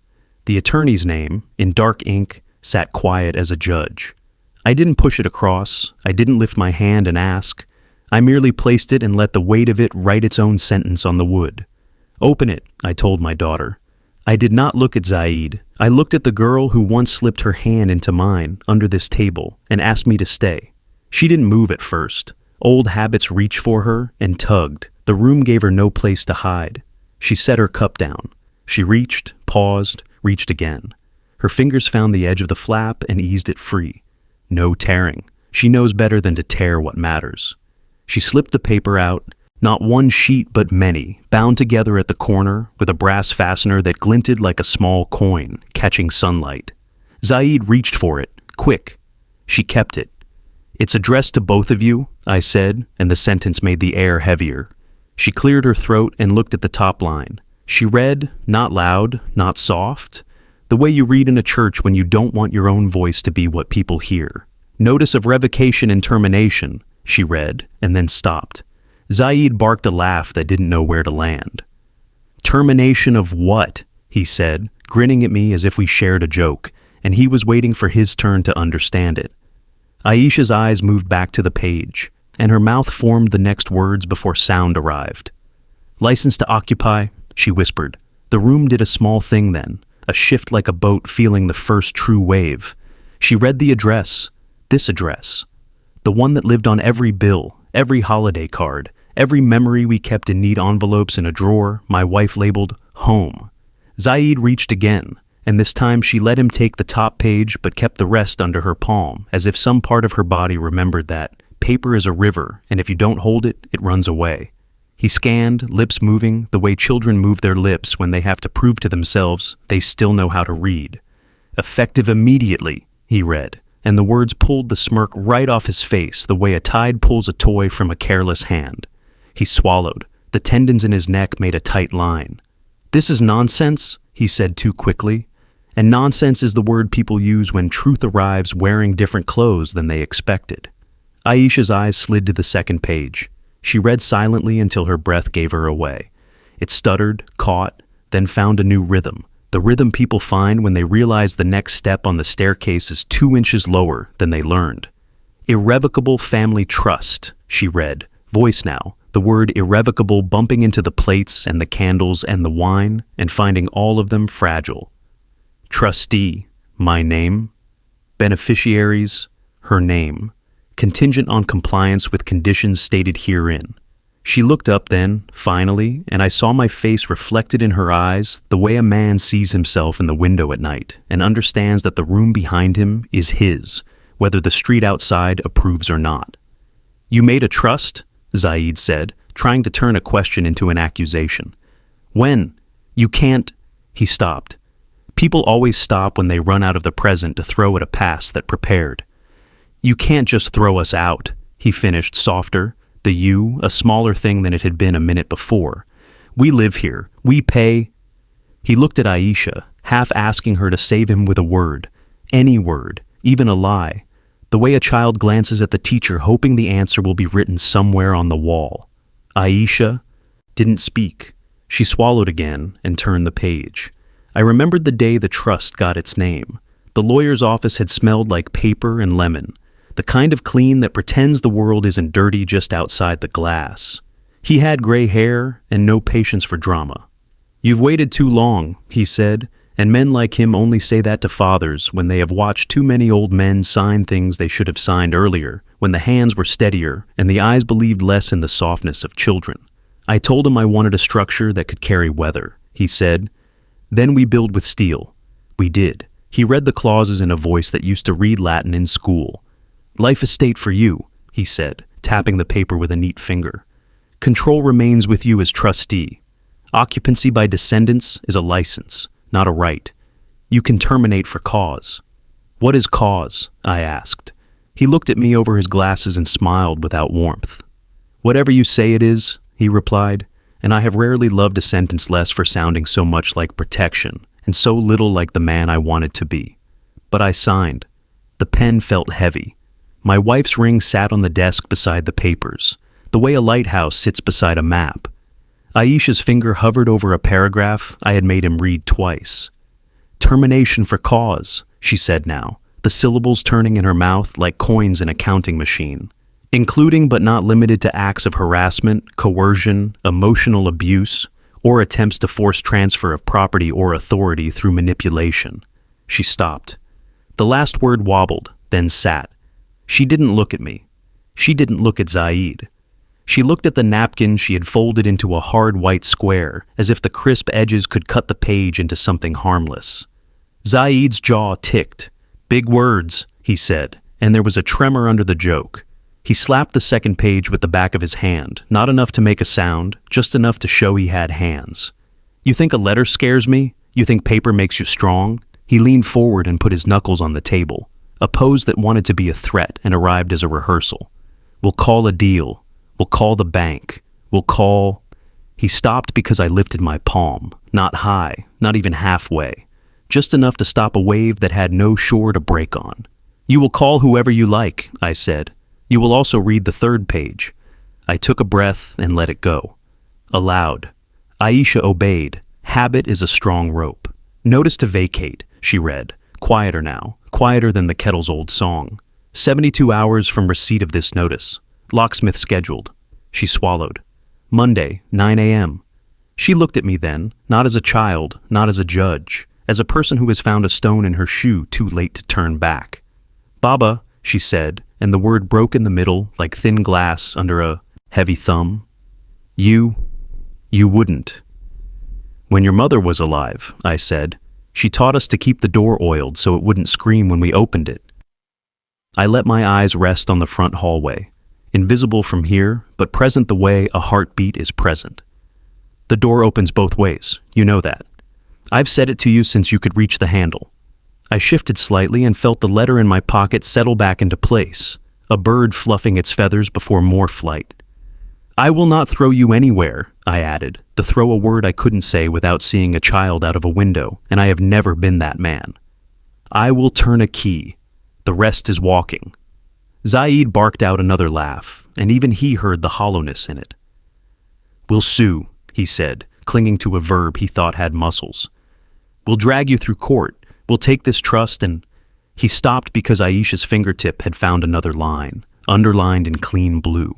The attorney's name, in dark ink, sat quiet as a judge. I didn't push it across. I didn't lift my hand and ask. I merely placed it and let the weight of it write its own sentence on the wood. "Open it," I told my daughter. I did not look at Zaid. I looked at the girl who once slipped her hand into mine under this table and asked me to stay. She didn't move at first. Old habits reached for her and tugged. The room gave her no place to hide. She set her cup down. She reached, paused, reached again. Her fingers found the edge of the flap and eased it free. No tearing. She knows better than to tear what matters. She slipped the paper out, not one sheet but many, bound together at the corner with a brass fastener that glinted like a small coin, catching sunlight. Zaid reached for it, quick. She kept it. "It's addressed to both of you," I said, and the sentence made the air heavier. She cleared her throat and looked at the top line. She read, not loud, not soft, the way you read in a church when you don't want your own voice to be what people hear. "Notice of revocation and termination," she read, and then stopped. Zaid barked a laugh that didn't know where to land. "Termination of what?" he said, grinning at me as if we shared a joke, and he was waiting for his turn to understand it. Aisha's eyes moved back to the page, and her mouth formed the next words before sound arrived. "License to occupy," she whispered. The room did a small thing then, a shift like a boat feeling the first true wave. She read the address, this address, the one that lived on every bill, every holiday card, every memory we kept in neat envelopes in a drawer, my wife labeled home. Zaid reached again, and this time she let him take the top page but kept the rest under her palm, as if some part of her body remembered that paper is a river, and if you don't hold it, it runs away. He scanned, lips moving, the way children move their lips when they have to prove to themselves they still know how to read. Effective immediately, he read, and the words pulled the smirk right off his face the way a tide pulls a toy from a careless hand. He swallowed. The tendons in his neck made a tight line. This is nonsense, he said too quickly. And nonsense is the word people use when truth arrives wearing different clothes than they expected. Aisha's eyes slid to the second page. She read silently until her breath gave her away. It stuttered, caught, then found a new rhythm. The rhythm people find when they realize the next step on the staircase is 2 inches lower than they learned. Irrevocable family trust, she read, voice now, the word irrevocable bumping into the plates and the candles and the wine and finding all of them fragile. Trustee, my name. Beneficiaries, her name. Contingent on compliance with conditions stated herein. She looked up then, finally, and I saw my face reflected in her eyes the way a man sees himself in the window at night and understands that the room behind him is his, whether the street outside approves or not. You made a trust? Zaid said, trying to turn a question into an accusation. When? You can't... He stopped. People always stop when they run out of the present to throw at a past that prepared. You can't just throw us out, he finished softer, the you, a smaller thing than it had been a minute before. We live here. We pay... He looked at Aisha, half asking her to save him with a word. Any word, even a lie. The way a child glances at the teacher hoping the answer will be written somewhere on the wall. Aisha didn't speak. She swallowed again and turned the page. I remembered the day the trust got its name. The lawyer's office had smelled like paper and lemon. The kind of clean that pretends the world isn't dirty just outside the glass. He had gray hair and no patience for drama. You've waited too long, he said, and men like him only say that to fathers when they have watched too many old men sign things they should have signed earlier, when the hands were steadier and the eyes believed less in the softness of children. I told him I wanted a structure that could carry weather, he said. Then we build with steel. We did. He read the clauses in a voice that used to read Latin in school. Life estate for you, he said, tapping the paper with a neat finger. Control remains with you as trustee. Occupancy by descendants is a license, not a right. You can terminate for cause. What is cause? I asked. He looked at me over his glasses and smiled without warmth. Whatever you say it is, he replied, and I have rarely loved a sentence less for sounding so much like protection and so little like the man I wanted to be. But I signed. The pen felt heavy. My wife's ring sat on the desk beside the papers, the way a lighthouse sits beside a map. Aisha's finger hovered over a paragraph I had made him read twice. Termination for cause, she said now, the syllables turning in her mouth like coins in a counting machine. Including but not limited to acts of harassment, coercion, emotional abuse, or attempts to force transfer of property or authority through manipulation. She stopped. The last word wobbled, then sat. She didn't look at me. She didn't look at Zaid. She looked at the napkin she had folded into a hard white square, as if the crisp edges could cut the page into something harmless. Zaid's jaw ticked. Big words, he said, and there was a tremor under the joke. He slapped the second page with the back of his hand, not enough to make a sound, just enough to show he had hands. You think a letter scares me? You think paper makes you strong? He leaned forward and put his knuckles on the table, a pose that wanted to be a threat and arrived as a rehearsal. We'll call a deal. We'll call the bank. We'll call... He stopped because I lifted my palm, not high, not even halfway, just enough to stop a wave that had no shore to break on. You will call whoever you like, I said. You will also read the third page. I took a breath and let it go. Aloud. Aisha obeyed. Habit is a strong rope. Notice to vacate, she read. Quieter now, quieter than the kettle's old song. 72 hours from receipt of this notice. Locksmith scheduled. She swallowed. Monday, 9 a.m. She looked at me then, not as a child, not as a judge, as a person who has found a stone in her shoe too late to turn back. "Baba," she said, and the word broke in the middle like thin glass under a heavy thumb. You wouldn't." "When your mother was alive," I said, "she taught us to keep the door oiled so it wouldn't scream when we opened it." I let my eyes rest on the front hallway, invisible from here, but present the way a heartbeat is present. The door opens both ways, you know that. I've said it to you since you could reach the handle. I shifted slightly and felt the letter in my pocket settle back into place, a bird fluffing its feathers before more flight. "I will not throw you anywhere," I added, to throw a word I couldn't say without seeing a child out of a window, and I have never been that man. "I will turn a key. The rest is walking." Zaid barked out another laugh, and even he heard the hollowness in it. "We'll sue," he said, clinging to a verb he thought had muscles. "We'll drag you through court. We'll take this trust and—" He stopped because Aisha's fingertip had found another line, underlined in clean blue.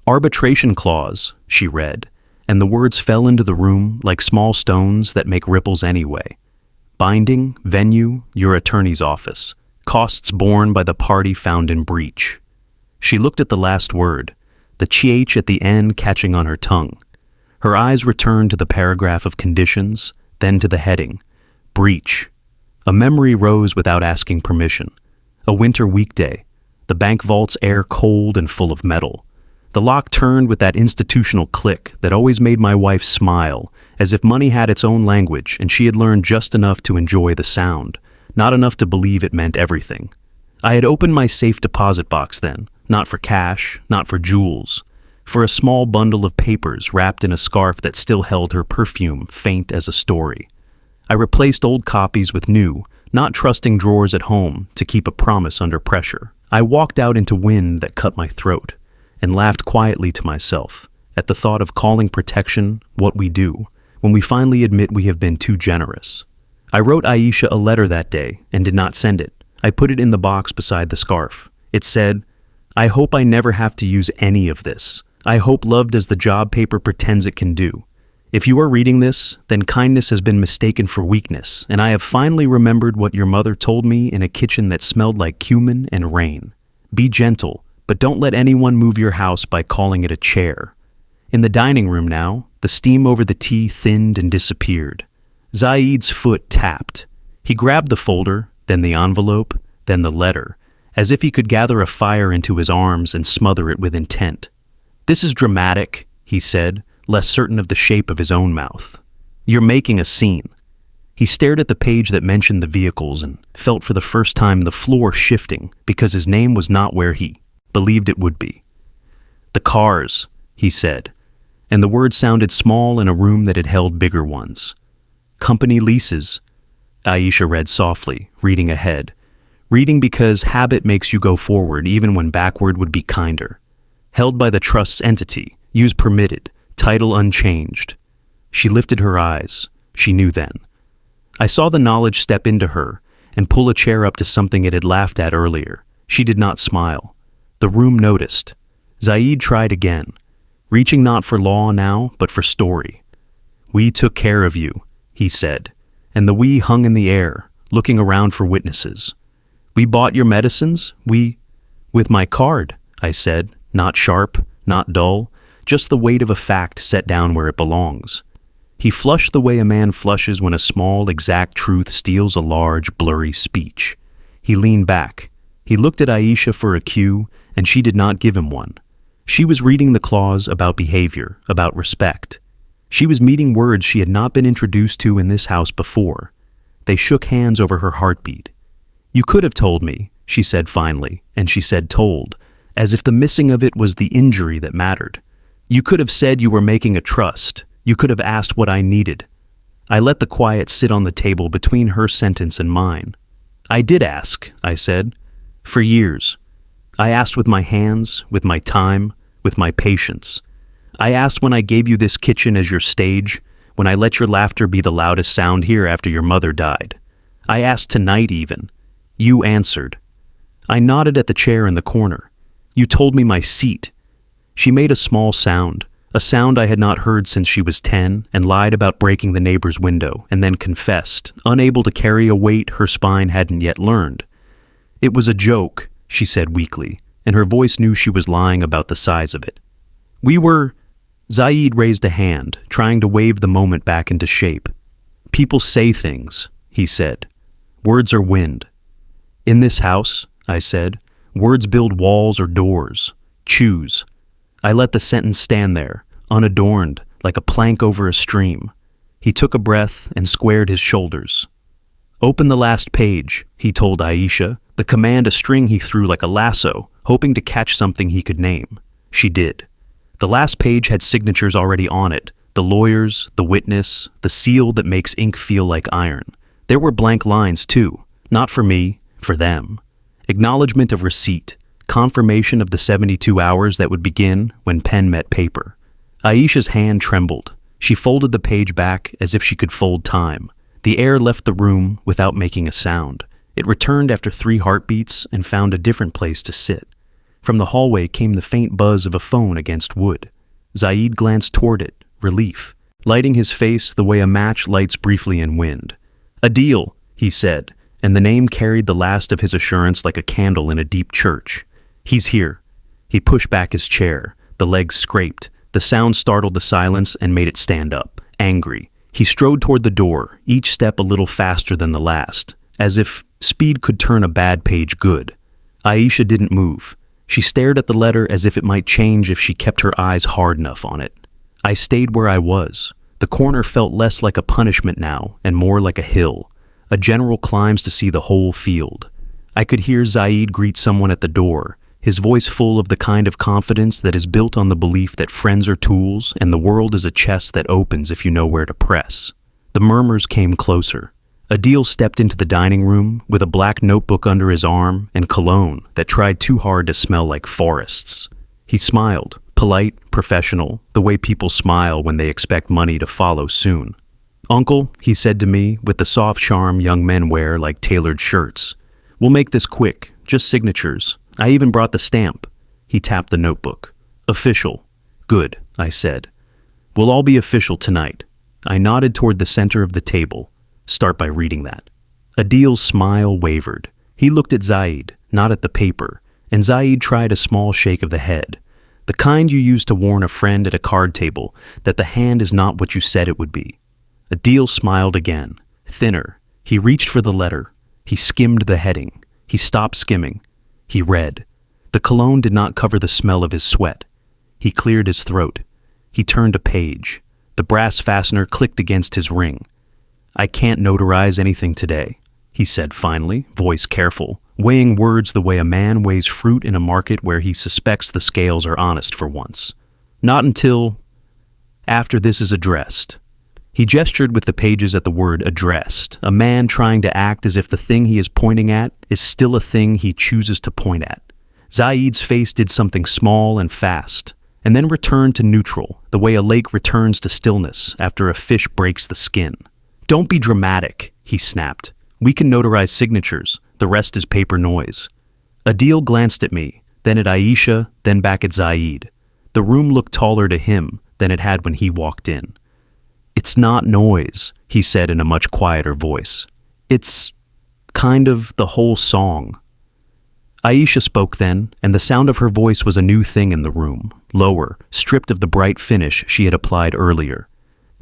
"Arbitration clause," she read, and the words fell into the room like small stones that make ripples anyway. "Binding, venue, your attorney's office. Costs borne by the party found in breach." She looked at the last word, the ch at the end catching on her tongue. Her eyes returned to the paragraph of conditions, then to the heading, breach. A memory rose without asking permission. A winter weekday, the bank vault's air cold and full of metal. The lock turned with that institutional click that always made my wife smile, as if money had its own language and she had learned just enough to enjoy the sound, not enough to believe it meant everything. I had opened my safe deposit box then, not for cash, not for jewels, for a small bundle of papers wrapped in a scarf that still held her perfume, faint as a story. I replaced old copies with new, not trusting drawers at home to keep a promise under pressure. I walked out into wind that cut my throat and laughed quietly to myself at the thought of calling protection what we do when we finally admit we have been too generous. I wrote Aisha a letter that day and did not send it. I put it in the box beside the scarf. It said, "I hope I never have to use any of this. I hope love does the job paper pretends it can do. If you are reading this, then kindness has been mistaken for weakness, and I have finally remembered what your mother told me in a kitchen that smelled like cumin and rain. Be gentle, but don't let anyone move your house by calling it a chair." In the dining room now, the steam over the tea thinned and disappeared. Zaid's foot tapped. He grabbed the folder, then the envelope, then the letter, as if he could gather a fire into his arms and smother it with intent. "This is dramatic," he said, less certain of the shape of his own mouth. "You're making a scene." He stared at the page that mentioned the vehicles and felt for the first time the floor shifting because his name was not where he believed it would be. "The cars," he said, and the word sounded small in a room that had held bigger ones. "Company leases," Aisha read softly, reading ahead. Reading because habit makes you go forward even when backward would be kinder. "Held by the trust's entity, use permitted, title unchanged." She lifted her eyes. She knew then. I saw the knowledge step into her and pull a chair up to something it had laughed at earlier. She did not smile. The room noticed. Zaid tried again, reaching not for law now, but for story. "We took care of you," he said, and the "we" hung in the air, looking around for witnesses. "We bought your medicines, with my card," I said, not sharp, not dull, just the weight of a fact set down where it belongs. He flushed the way a man flushes when a small, exact truth steals a large, blurry speech. He leaned back. He looked at Aisha for a cue, and she did not give him one. She was reading the clause about behavior, about respect. She was meeting words she had not been introduced to in this house before. They shook hands over her heartbeat. "You could have told me," she said finally, and she said told, as if the missing of it was the injury that mattered. "You could have said you were making a trust. You could have asked what I needed." I let the quiet sit on the table between her sentence and mine. "I did ask," I said. "For years. I asked with my hands, with my time, with my patience. I asked when I gave you this kitchen as your stage, when I let your laughter be the loudest sound here after your mother died. I asked tonight even. You answered. I nodded at the chair in the corner. You told me my seat." She made a small sound, a sound I had not heard since she was 10, and lied about breaking the neighbor's window, and then confessed, unable to carry a weight her spine hadn't yet learned. It was a joke, she said weakly, and her voice knew she was lying about the size of it. Zaid raised a hand, trying to wave the moment back into shape. People say things, he said. Words are wind. In this house, I said, words build walls or doors. Choose. I let the sentence stand there, unadorned, like a plank over a stream. He took a breath and squared his shoulders. Open the last page, he told Aisha, the command a string he threw like a lasso, hoping to catch something he could name. She did. The last page had signatures already on it, the lawyer's, the witness, the seal that makes ink feel like iron. There were blank lines too, not for me, for them. Acknowledgement of receipt, confirmation of the 72 hours that would begin when pen met paper. Aisha's hand trembled. She folded the page back as if she could fold time. The air left the room without making a sound. It returned after 3 heartbeats and found a different place to sit. From the hallway came the faint buzz of a phone against wood. Zaid glanced toward it, relief, lighting his face the way a match lights briefly in wind. Adil, he said, and the name carried the last of his assurance like a candle in a deep church. He's here. He pushed back his chair. The legs scraped. The sound startled the silence and made it stand up, angry. He strode toward the door, each step a little faster than the last, as if speed could turn a bad page good. Aisha didn't move. She stared at the letter as if it might change if she kept her eyes hard enough on it. I stayed where I was. The corner felt less like a punishment now and more like a hill. A general climbs to see the whole field. I could hear Zaid greet someone at the door, his voice full of the kind of confidence that is built on the belief that friends are tools and the world is a chest that opens if you know where to press. The murmurs came closer. Adil stepped into the dining room with a black notebook under his arm and cologne that tried too hard to smell like forests. He smiled, polite, professional, the way people smile when they expect money to follow soon. Uncle, he said to me with the soft charm young men wear like tailored shirts. We'll make this quick, just signatures. I even brought the stamp. He tapped the notebook. Official. Good, I said. We'll all be official tonight. I nodded toward the center of the table. Start by reading that. Adil's smile wavered. He looked at Zaid, not at the paper, and Zaid tried a small shake of the head. The kind you use to warn a friend at a card table that the hand is not what you said it would be. Adil smiled again, thinner. He reached for the letter. He skimmed the heading. He stopped skimming. He read. The cologne did not cover the smell of his sweat. He cleared his throat. He turned a page. The brass fastener clicked against his ring. I can't notarize anything today, he said finally, voice careful, weighing words the way a man weighs fruit in a market where he suspects the scales are honest for once. Not until after this is addressed. He gestured with the pages at the word addressed, a man trying to act as if the thing he is pointing at is still a thing he chooses to point at. Zaid's face did something small and fast, and then returned to neutral, the way a lake returns to stillness after a fish breaks the skin. Don't be dramatic, he snapped. We can notarize signatures. The rest is paper noise. Adil glanced at me, then at Aisha, then back at Zaid. The room looked taller to him than it had when he walked in. It's not noise, he said in a much quieter voice. It's kind of the whole song. Aisha spoke then, and the sound of her voice was a new thing in the room, lower, stripped of the bright finish she had applied earlier.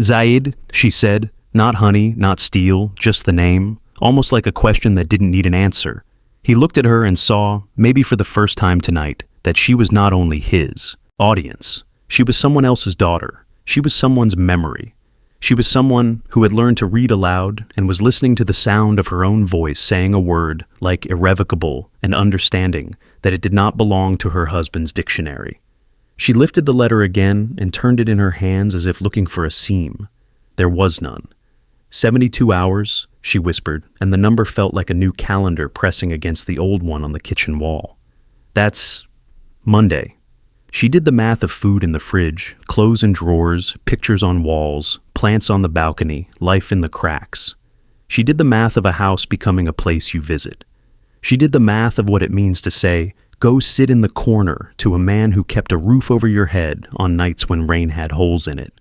Zaid, she said, not honey, not steel, just the name, almost like a question that didn't need an answer. He looked at her and saw, maybe for the first time tonight, that she was not only his audience. She was someone else's daughter. She was someone's memory. She was someone who had learned to read aloud and was listening to the sound of her own voice saying a word like irrevocable and understanding that it did not belong to her husband's dictionary. She lifted the letter again and turned it in her hands as if looking for a seam. There was none. 72 hours, she whispered, and the number felt like a new calendar pressing against the old one on the kitchen wall. That's Monday. She did the math of food in the fridge, clothes in drawers, pictures on walls, plants on the balcony, life in the cracks. She did the math of a house becoming a place you visit. She did the math of what it means to say, "Go sit in the corner" to a man who kept a roof over your head on nights when rain had holes in it.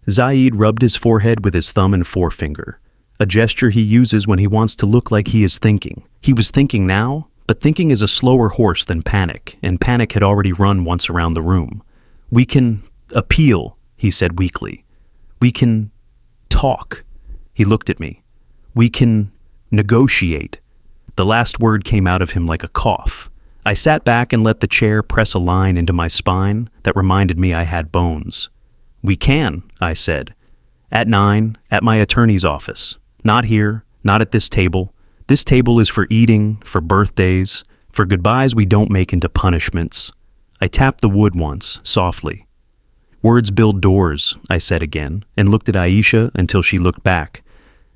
Zaid rubbed his forehead with his thumb and forefinger, a gesture he uses when he wants to look like he is thinking. He was thinking now, but thinking is a slower horse than panic, and panic had already run once around the room. "We can appeal," he said weakly. "We can talk." He looked at me. "We can negotiate." The last word came out of him like a cough. I sat back and let the chair press a line into my spine that reminded me I had bones. "We can," I said. "At 9, at my attorney's office. Not here, not at this table. This table is for eating, for birthdays, for goodbyes we don't make into punishments." I tapped the wood once, softly. "Words build doors," I said again, and looked at Aisha until she looked back.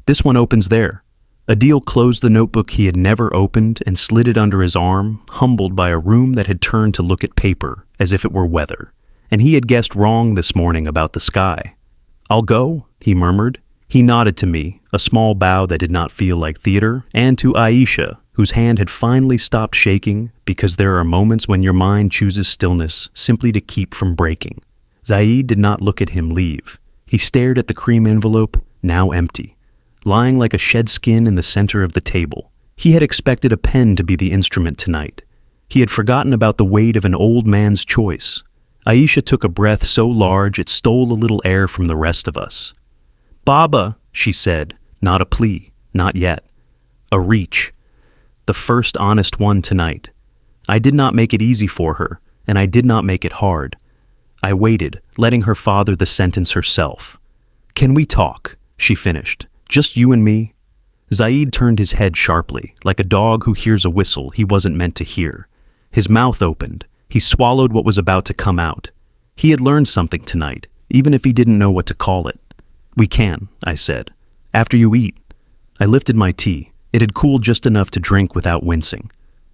"This one opens there." Adil closed the notebook he had never opened and slid it under his arm, humbled by a room that had turned to look at paper, as if it were weather. And he had guessed wrong this morning about the sky. "I'll go," he murmured. He nodded to me, a small bow that did not feel like theater, and to Aisha, whose hand had finally stopped shaking, because there are moments when your mind chooses stillness simply to keep from breaking. Zaid did not look at him leave. He stared at the cream envelope, now empty, lying like a shed skin in the center of the table. He had expected a pen to be the instrument tonight. He had forgotten about the weight of an old man's choice. Aisha took a breath so large it stole a little air from the rest of us. "Baba," she said, not a plea, not yet. A reach. The first honest one tonight. I did not make it easy for her, and I did not make it hard. I waited, letting her father the sentence herself. "Can we talk?" she finished. "Just you and me?" Zaid turned his head sharply, like a dog who hears a whistle he wasn't meant to hear. His mouth opened. He swallowed what was about to come out. He had learned something tonight, even if he didn't know what to call it. "We can," I said. "After you eat." I lifted my tea. It had cooled just enough to drink without wincing.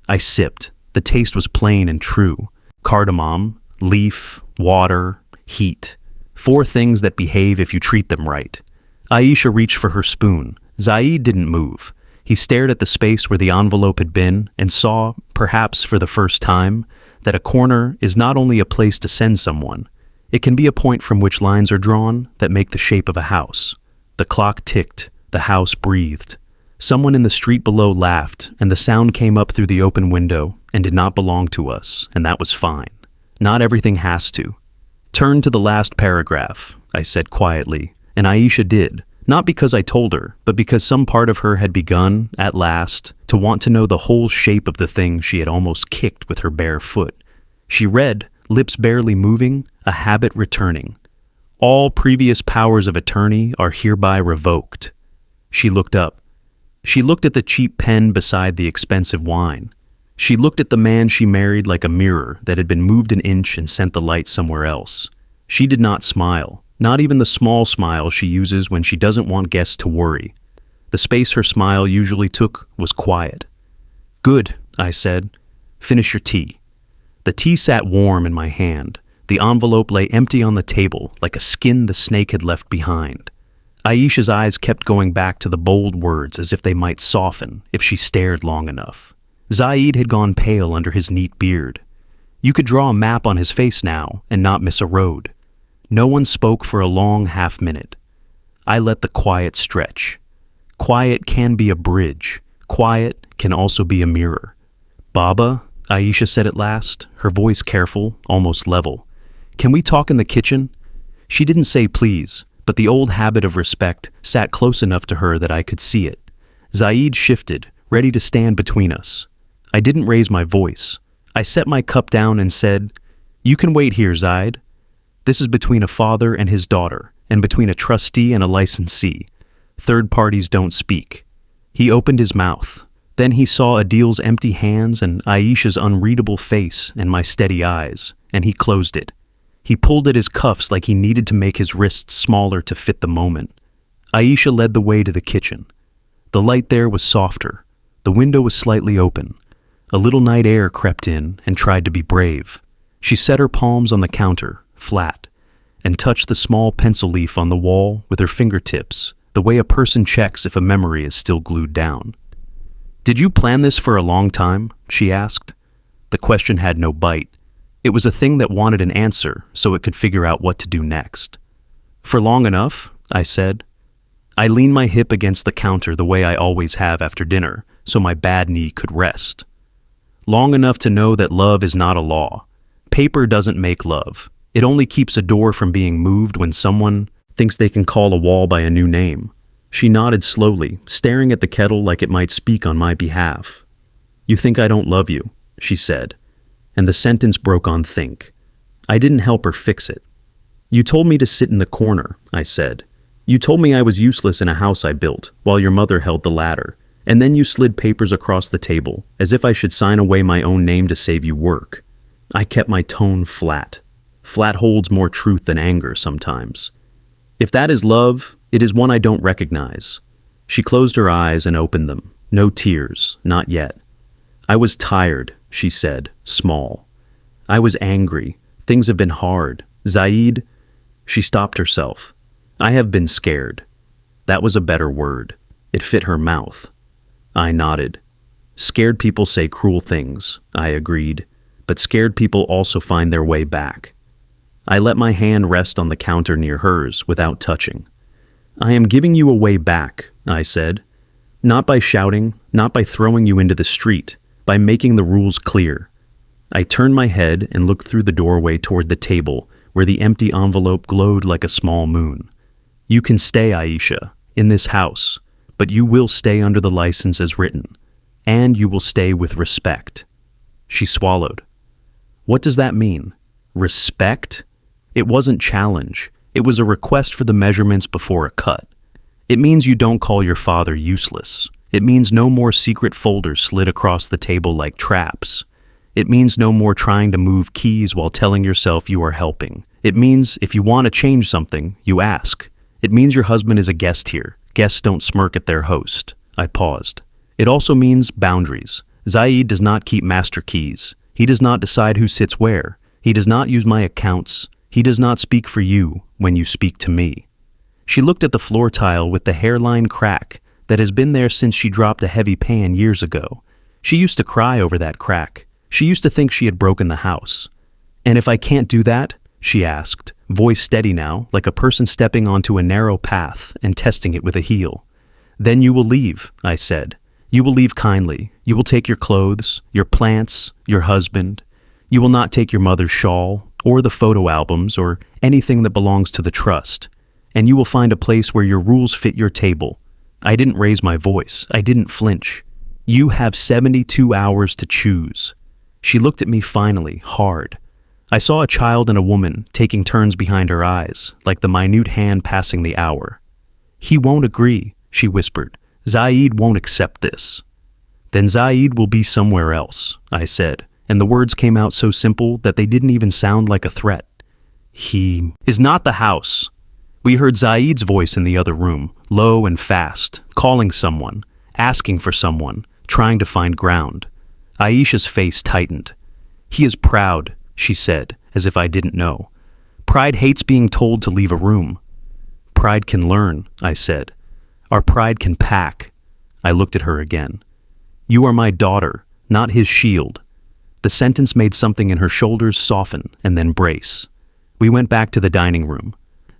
I sipped. The taste was plain and true. Cardamom, leaf, water, heat. 4 things that behave if you treat them right. Aisha reached for her spoon. Zaid didn't move. He stared at the space where the envelope had been and saw, perhaps for the first time, that a corner is not only a place to send someone, it can be a point from which lines are drawn that make the shape of a house. The clock ticked. The house breathed. Someone in the street below laughed, and the sound came up through the open window and did not belong to us, and that was fine. Not everything has to. "Turn to the last paragraph," I said quietly, and Aisha did, not because I told her, but because some part of her had begun, at last, to want to know the whole shape of the thing she had almost kicked with her bare foot. She read, lips barely moving, a habit returning. "All previous powers of attorney are hereby revoked." She looked up. She looked at the cheap pen beside the expensive wine. She looked at the man she married like a mirror that had been moved an inch and sent the light somewhere else. She did not smile, not even the small smile she uses when she doesn't want guests to worry. The space her smile usually took was quiet. "Good," I said. "Finish your tea." The tea sat warm in my hand. The envelope lay empty on the table, like a skin the snake had left behind. Aisha's eyes kept going back to the bold words as if they might soften if she stared long enough. Zaid had gone pale under his neat beard. You could draw a map on his face now and not miss a road. No one spoke for a long half-minute. I let the quiet stretch. Quiet can be a bridge. Quiet can also be a mirror. "Baba," Aisha said at last, her voice careful, almost level. "Can we talk in the kitchen?" She didn't say please, but the old habit of respect sat close enough to her that I could see it. Zaid shifted, ready to stand between us. I didn't raise my voice. I set my cup down and said, "You can wait here, Zaid. This is between a father and his daughter, and between a trustee and a licensee. Third parties don't speak." He opened his mouth. Then he saw Adil's empty hands and Aisha's unreadable face and my steady eyes, and he closed it. He pulled at his cuffs like he needed to make his wrists smaller to fit the moment. Aisha led the way to the kitchen. The light there was softer. The window was slightly open. A little night air crept in and tried to be brave. She set her palms on the counter, flat, and touched the small pencil leaf on the wall with her fingertips, the way a person checks if a memory is still glued down. "Did you plan this for a long time?" she asked. The question had no bite. It was a thing that wanted an answer so it could figure out what to do next. For long enough, I said. I leaned my hip against the counter the way I always have after dinner, so my bad knee could rest. Long enough to know that love is not a law. Paper doesn't make love. It only keeps a door from being moved when someone thinks they can call a wall by a new name. She nodded slowly, staring at the kettle like it might speak on my behalf. You think I don't love you, she said, and the sentence broke on think. I didn't help her fix it. You told me to sit in the corner, I said. You told me I was useless in a house I built, while your mother held the ladder, and then you slid papers across the table, as if I should sign away my own name to save you work. I kept my tone flat. Flat holds more truth than anger sometimes. If that is love, it is one I don't recognize. She closed her eyes and opened them. No tears, not yet. I was tired, she said, small. I was angry. Things have been hard. Zaid. She stopped herself. I have been scared. That was a better word. It fit her mouth. I nodded. Scared people say cruel things, I agreed, but scared people also find their way back. I let my hand rest on the counter near hers without touching. I am giving you a way back, I said. Not by shouting, not by throwing you into the street, by making the rules clear. I turned my head and looked through the doorway toward the table where the empty envelope glowed like a small moon. You can stay, Aisha, in this house, but you will stay under the license as written, and you will stay with respect. She swallowed. What does that mean? Respect? It wasn't challenge. It was a request for the measurements before a cut. It means you don't call your father useless. It means no more secret folders slid across the table like traps. It means no more trying to move keys while telling yourself you are helping. It means if you want to change something, you ask. It means your husband is a guest here. Guests don't smirk at their host. I paused. It also means boundaries. Zaid does not keep master keys. He does not decide who sits where. He does not use my accounts. He does not speak for you when you speak to me. She looked at the floor tile with the hairline crack that has been there since she dropped a heavy pan years ago. She used to cry over that crack. She used to think she had broken the house. And if I can't do that, she asked, voice steady now, like a person stepping onto a narrow path and testing it with a heel. Then you will leave, I said. You will leave kindly. You will take your clothes, your plants, your husband. You will not take your mother's shawl, or the photo albums, or anything that belongs to the trust. And you will find a place where your rules fit your table. I didn't raise my voice. I didn't flinch. You have 72 hours to choose. She looked at me finally, hard. I saw a child and a woman taking turns behind her eyes, like the minute hand passing the hour. He won't agree, she whispered. Zaid won't accept this. Then Zaid will be somewhere else, I said, and the words came out so simple that they didn't even sound like a threat. He is not the house. We heard Zaid's voice in the other room, low and fast, calling someone, asking for someone, trying to find ground. Aisha's face tightened. He is proud, she said, as if I didn't know. Pride hates being told to leave a room. Pride can learn, I said. Our pride can pack. I looked at her again. You are my daughter, not his shield. The sentence made something in her shoulders soften and then brace. We went back to the dining room.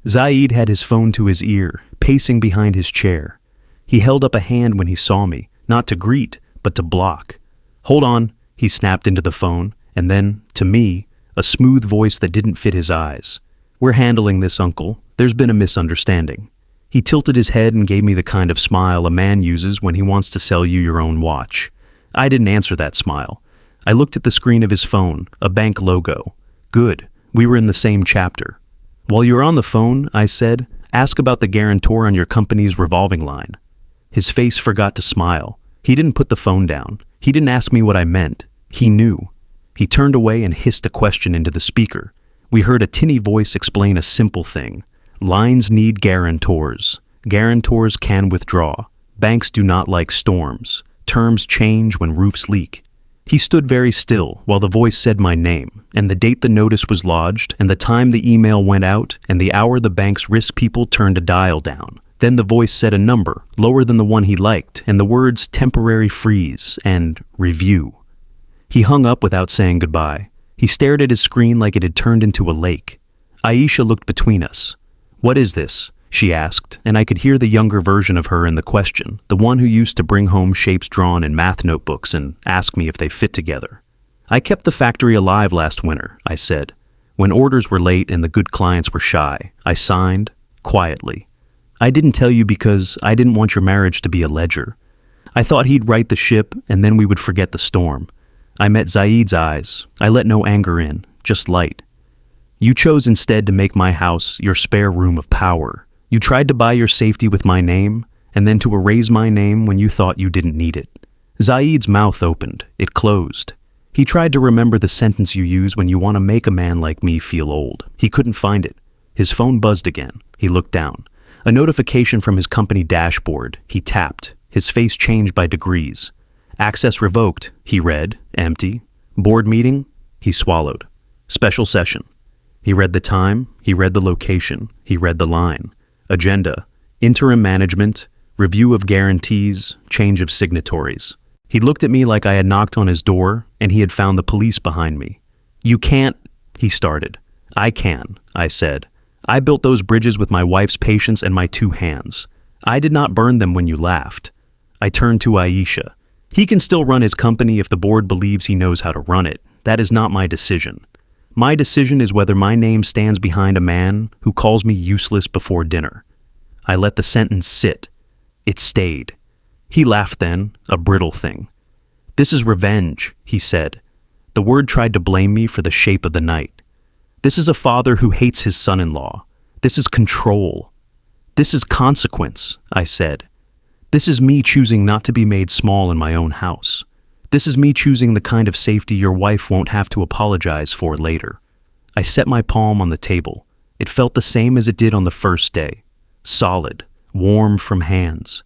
Zaid had his phone to his ear, pacing behind his chair. He held up a hand when he saw me, not to greet, but to block. Hold on, he snapped into the phone, and then, to me, a smooth voice that didn't fit his eyes. We're handling this, uncle. There's been a misunderstanding. He tilted his head and gave me the kind of smile a man uses when he wants to sell you your own watch. I didn't answer that smile. I looked at the screen of his phone, a bank logo. Good, we were in the same chapter. While you're on the phone, I said, ask about the guarantor on your company's revolving line. His face forgot to smile. He didn't put the phone down. He didn't ask me what I meant. He knew. He turned away and hissed a question into the speaker. We heard a tinny voice explain a simple thing. Lines need guarantors. Guarantors can withdraw. Banks do not like storms. Terms change when roofs leak. He stood very still while the voice said my name, and the date the notice was lodged, and the time the email went out, and the hour the bank's risk people turned a dial down. Then the voice said a number, lower than the one he liked, and the words temporary freeze and review. He hung up without saying goodbye. He stared at his screen like it had turned into a lake. Aisha looked between us. "What is this?" she asked, and I could hear the younger version of her in the question, the one who used to bring home shapes drawn in math notebooks and ask me if they fit together. "I kept the factory alive last winter," I said. "When orders were late and the good clients were shy, I signed, quietly. I didn't tell you because I didn't want your marriage to be a ledger. I thought he'd right the ship and then we would forget the storm. I met Zaid's eyes. I let no anger in, just light. You chose instead to make my house your spare room of power. You tried to buy your safety with my name, and then to erase my name when you thought you didn't need it." Zaid's mouth opened. It closed. He tried to remember the sentence you use when you want to make a man like me feel old. He couldn't find it. His phone buzzed again. He looked down. A notification from his company dashboard. He tapped. His face changed by degrees. "Access revoked," he read. Empty. "Board meeting?" He swallowed. "Special session." He read the time. He read the location. He read the line. Agenda. Interim management. Review of guarantees. Change of signatories. He looked at me like I had knocked on his door and he had found the police behind me. "You can't," he started. "I can," I said. "I built those bridges with my wife's patience and my 2 hands. I did not burn them when you laughed." I turned to Aisha. "He can still run his company if the board believes he knows how to run it. That is not my decision. My decision is whether my name stands behind a man who calls me useless before dinner." I let the sentence sit. It stayed. He laughed then, a brittle thing. "This is revenge," he said. The word tried to blame me for the shape of the night. "This is a father who hates his son-in-law. This is control. This is consequence," I said. "This is me choosing not to be made small in my own house. This is me choosing the kind of safety your wife won't have to apologize for later." I set my palm on the table. It felt the same as it did on the first day. Solid, warm from hands.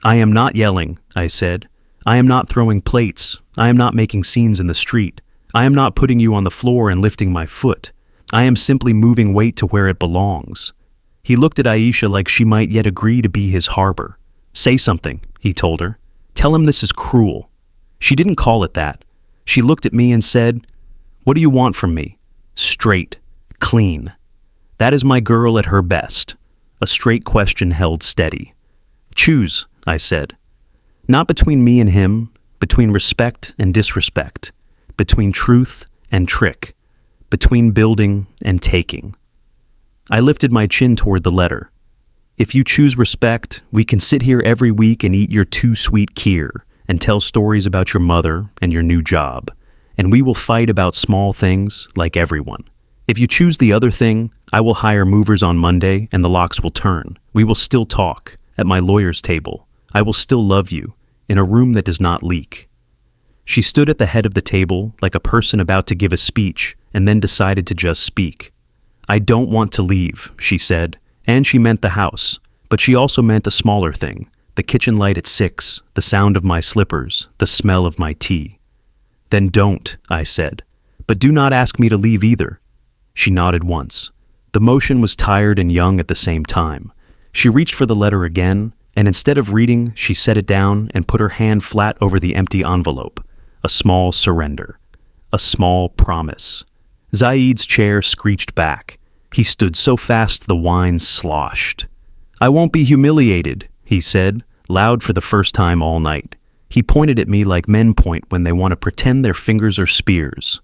"I am not yelling," I said. "I am not throwing plates. I am not making scenes in the street. I am not putting you on the floor and lifting my foot. I am simply moving weight to where it belongs." He looked at Aisha like she might yet agree to be his harbor. "Say something," he told her. "Tell him this is cruel." She didn't call it that. She looked at me and said, "What do you want from me?" "Straight. Clean." That is my girl at her best. A straight question held steady. "Choose," I said. "Not between me and him, between respect and disrespect, between truth and trick, between building and taking." I lifted my chin toward the letter. "If you choose respect, we can sit here every week and eat your too sweet kheer and tell stories about your mother and your new job, and we will fight about small things like everyone. If you choose the other thing, I will hire movers on Monday and the locks will turn. We will still talk at my lawyer's table. I will still love you in a room that does not leak." She stood at the head of the table like a person about to give a speech and then decided to just speak. "I don't want to leave," she said, and she meant the house, but she also meant a smaller thing, the kitchen light at 6, the sound of my slippers, the smell of my tea. "Then don't," I said, "but do not ask me to leave either." She nodded once. The motion was tired and young at the same time. She reached for the letter again, and instead of reading, she set it down and put her hand flat over the empty envelope. A small surrender. A small promise. Zaid's chair screeched back. He stood so fast the wine sloshed. "I won't be humiliated," he said, loud for the first time all night. He pointed at me like men point when they want to pretend their fingers are spears.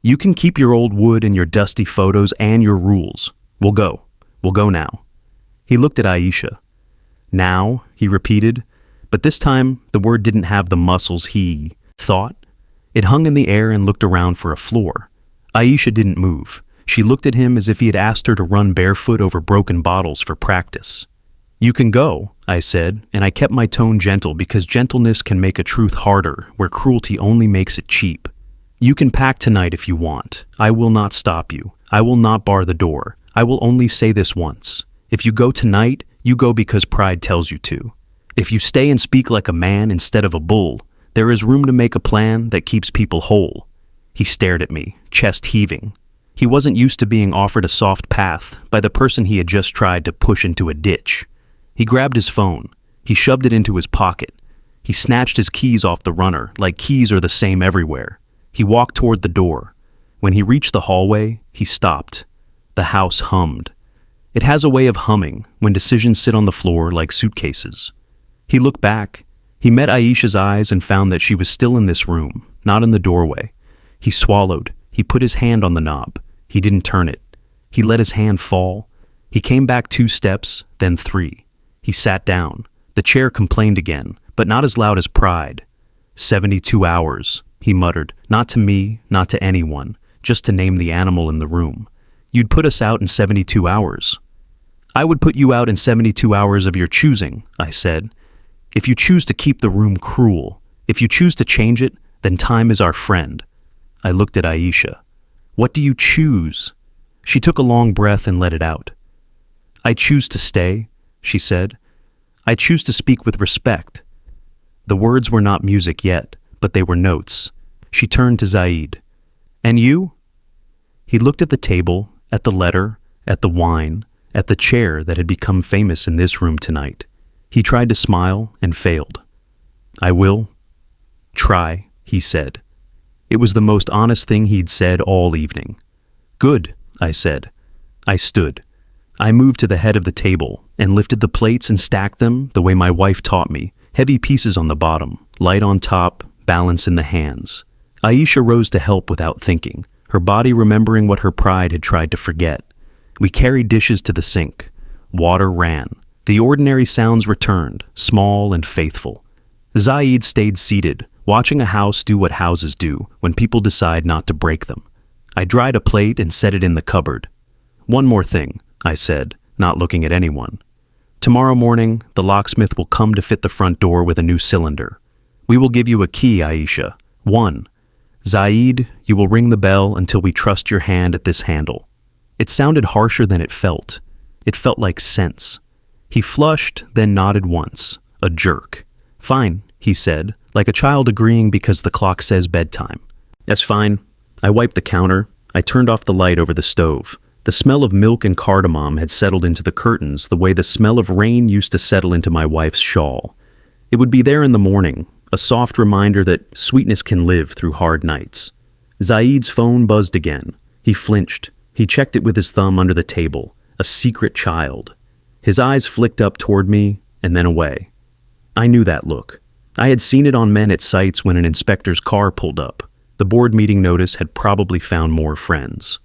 "You can keep your old wood and your dusty photos and your rules. We'll go. We'll go now." He looked at Aisha. "Now," he repeated, but this time the word didn't have the muscles he thought. It hung in the air and looked around for a floor. Aisha didn't move. She looked at him as if he had asked her to run barefoot over broken bottles for practice. "You can go," I said, and I kept my tone gentle because gentleness can make a truth harder where cruelty only makes it cheap. "You can pack tonight if you want. I will not stop you. I will not bar the door. I will only say this once. If you go tonight, you go because pride tells you to. If you stay and speak like a man instead of a bull, there is room to make a plan that keeps people whole." He stared at me, chest heaving. He wasn't used to being offered a soft path by the person he had just tried to push into a ditch. He grabbed his phone. He shoved it into his pocket. He snatched his keys off the runner, like keys are the same everywhere. He walked toward the door. When he reached the hallway, he stopped. The house hummed. It has a way of humming when decisions sit on the floor like suitcases. He looked back. He met Aisha's eyes and found that she was still in this room, not in the doorway. He swallowed. He put his hand on the knob. He didn't turn it. He let his hand fall. He came back 2 steps, then 3. He sat down. The chair complained again, but not as loud as pride. 72 hours, he muttered, not to me, not to anyone, just to name the animal in the room. You'd put us out in 72 hours. I would put you out in 72 hours of your choosing, I said. If you choose to keep the room cruel, if you choose to change it, then time is our friend. I looked at Aisha. What do you choose? She took a long breath and let it out. I choose to stay, she said. I choose to speak with respect. The words were not music yet, but they were notes. She turned to Zaid. And you? He looked at the table, at the letter, at the wine, at the chair that had become famous in this room tonight. He tried to smile and failed. I will try, he said. It was the most honest thing he'd said all evening. Good, I said. I stood. I moved to the head of the table and lifted the plates and stacked them the way my wife taught me, heavy pieces on the bottom, light on top, balance in the hands. Aisha rose to help without thinking, her body remembering what her pride had tried to forget. We carried dishes to the sink. Water ran. The ordinary sounds returned, small and faithful. Zaid stayed seated, watching a house do what houses do when people decide not to break them. I dried a plate and set it in the cupboard. One more thing, I said, not looking at anyone. Tomorrow morning, the locksmith will come to fit the front door with a new cylinder. We will give you a key, Aisha. 1. Zaid, you will ring the bell until we trust your hand at this handle. It sounded harsher than it felt. It felt like sense. He flushed, then nodded once. A jerk. Fine, he said, like a child agreeing because the clock says bedtime. That's fine. I wiped the counter. I turned off the light over the stove. The smell of milk and cardamom had settled into the curtains the way the smell of rain used to settle into my wife's shawl. It would be there in the morning, a soft reminder that sweetness can live through hard nights. Zaid's phone buzzed again. He flinched. He checked it with his thumb under the table. A secret child. His eyes flicked up toward me and then away. I knew that look. I had seen it on men at sites when an inspector's car pulled up. The board meeting notice had probably found more friends.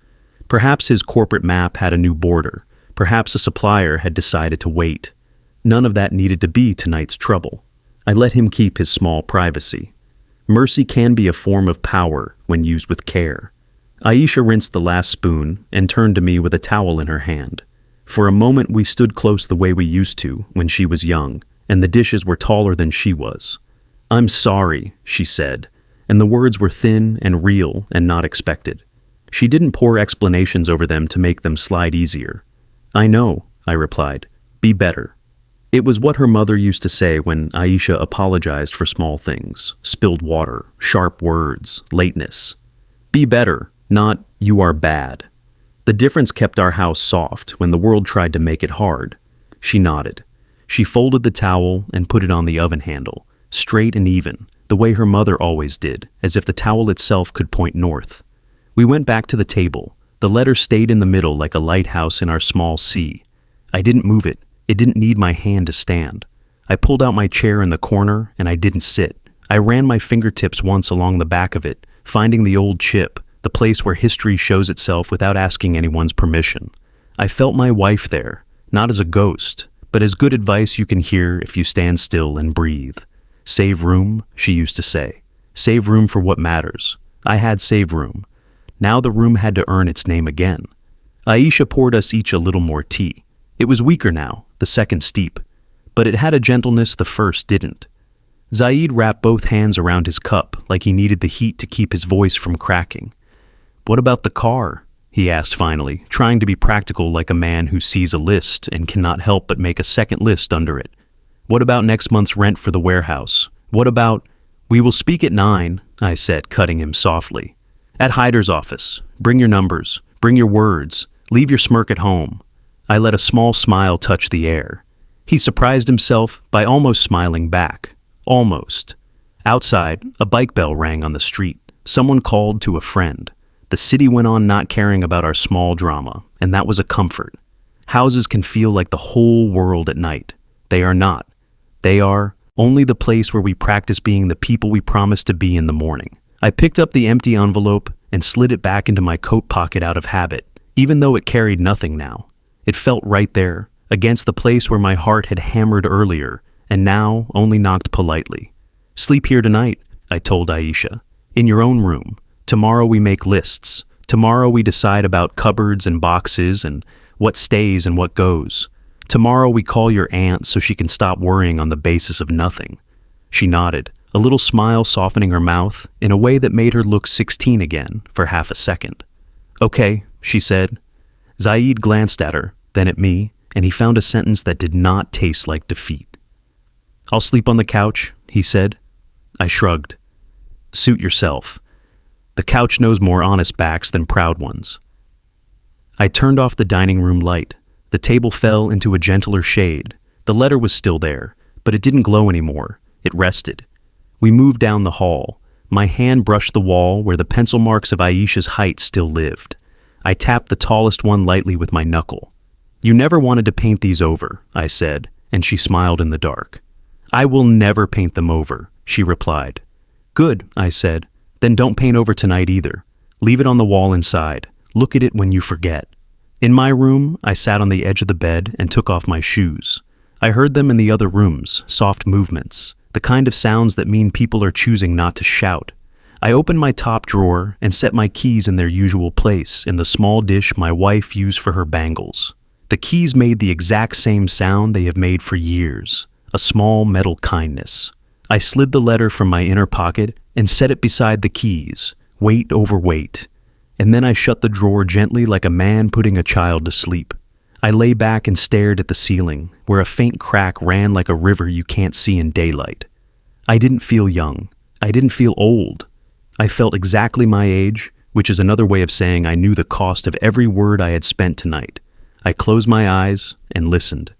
Perhaps his corporate map had a new border. Perhaps a supplier had decided to wait. None of that needed to be tonight's trouble. I let him keep his small privacy. Mercy can be a form of power when used with care. Aisha rinsed the last spoon and turned to me with a towel in her hand. For a moment we stood close the way we used to when she was young, and the dishes were taller than she was. I'm sorry, she said, and the words were thin and real and not expected. She didn't pour explanations over them to make them slide easier. I know, I replied. Be better. It was what her mother used to say when Aisha apologized for small things, spilled water, sharp words, lateness. Be better, not you are bad. The difference kept our house soft when the world tried to make it hard. She nodded. She folded the towel and put it on the oven handle, straight and even, the way her mother always did, as if the towel itself could point north. We went back to the table. The letter stayed in the middle like a lighthouse in our small sea. I didn't move it. It didn't need my hand to stand. I pulled out my chair in the corner, and I didn't sit. I ran my fingertips once along the back of it, finding the old chip, the place where history shows itself without asking anyone's permission. I felt my wife there, not as a ghost, but as good advice you can hear if you stand still and breathe. Save room, she used to say. Save room for what matters. I had save room. Now the room had to earn its name again. Aisha poured us each a little more tea. It was weaker now, the second steep, but it had a gentleness the first didn't. Zaid wrapped both hands around his cup like he needed the heat to keep his voice from cracking. What about the car? He asked finally, trying to be practical like a man who sees a list and cannot help but make a second list under it. What about next month's rent for the warehouse? What about... We will speak at 9, I said, cutting him softly. At Hyder's office. Bring your numbers. Bring your words. Leave your smirk at home. I let a small smile touch the air. He surprised himself by almost smiling back. Almost. Outside, a bike bell rang on the street. Someone called to a friend. The city went on not caring about our small drama, and that was a comfort. Houses can feel like the whole world at night. They are not. They are only the place where we practice being the people we promise to be in the morning. I picked up the empty envelope and slid it back into my coat pocket out of habit, even though it carried nothing now. It felt right there, against the place where my heart had hammered earlier, and now only knocked politely. Sleep here tonight, I told Aisha. In your own room. Tomorrow we make lists. Tomorrow we decide about cupboards and boxes and what stays and what goes. Tomorrow we call your aunt so she can stop worrying on the basis of nothing. She nodded, a little smile softening her mouth in a way that made her look 16 again for half a second. Okay, she said. Zaid glanced at her, then at me, and he found a sentence that did not taste like defeat. I'll sleep on the couch, he said. I shrugged. Suit yourself. The couch knows more honest backs than proud ones. I turned off the dining room light. The table fell into a gentler shade. The letter was still there, but it didn't glow anymore. It rested. We moved down the hall. My hand brushed the wall where the pencil marks of Aisha's height still lived. I tapped the tallest one lightly with my knuckle. You never wanted to paint these over, I said, and she smiled in the dark. I will never paint them over, she replied. Good, I said. Then don't paint over tonight either. Leave it on the wall inside. Look at it when you forget. In my room, I sat on the edge of the bed and took off my shoes. I heard them in the other rooms, soft movements, the kind of sounds that mean people are choosing not to shout. I opened my top drawer and set my keys in their usual place in the small dish my wife used for her bangles. The keys made the exact same sound they have made for years, a small metal kindness. I slid the letter from my inner pocket and set it beside the keys, weight over weight, and then I shut the drawer gently like a man putting a child to sleep. I lay back and stared at the ceiling, where a faint crack ran like a river you can't see in daylight. I didn't feel young. I didn't feel old. I felt exactly my age, which is another way of saying I knew the cost of every word I had spent tonight. I closed my eyes and listened.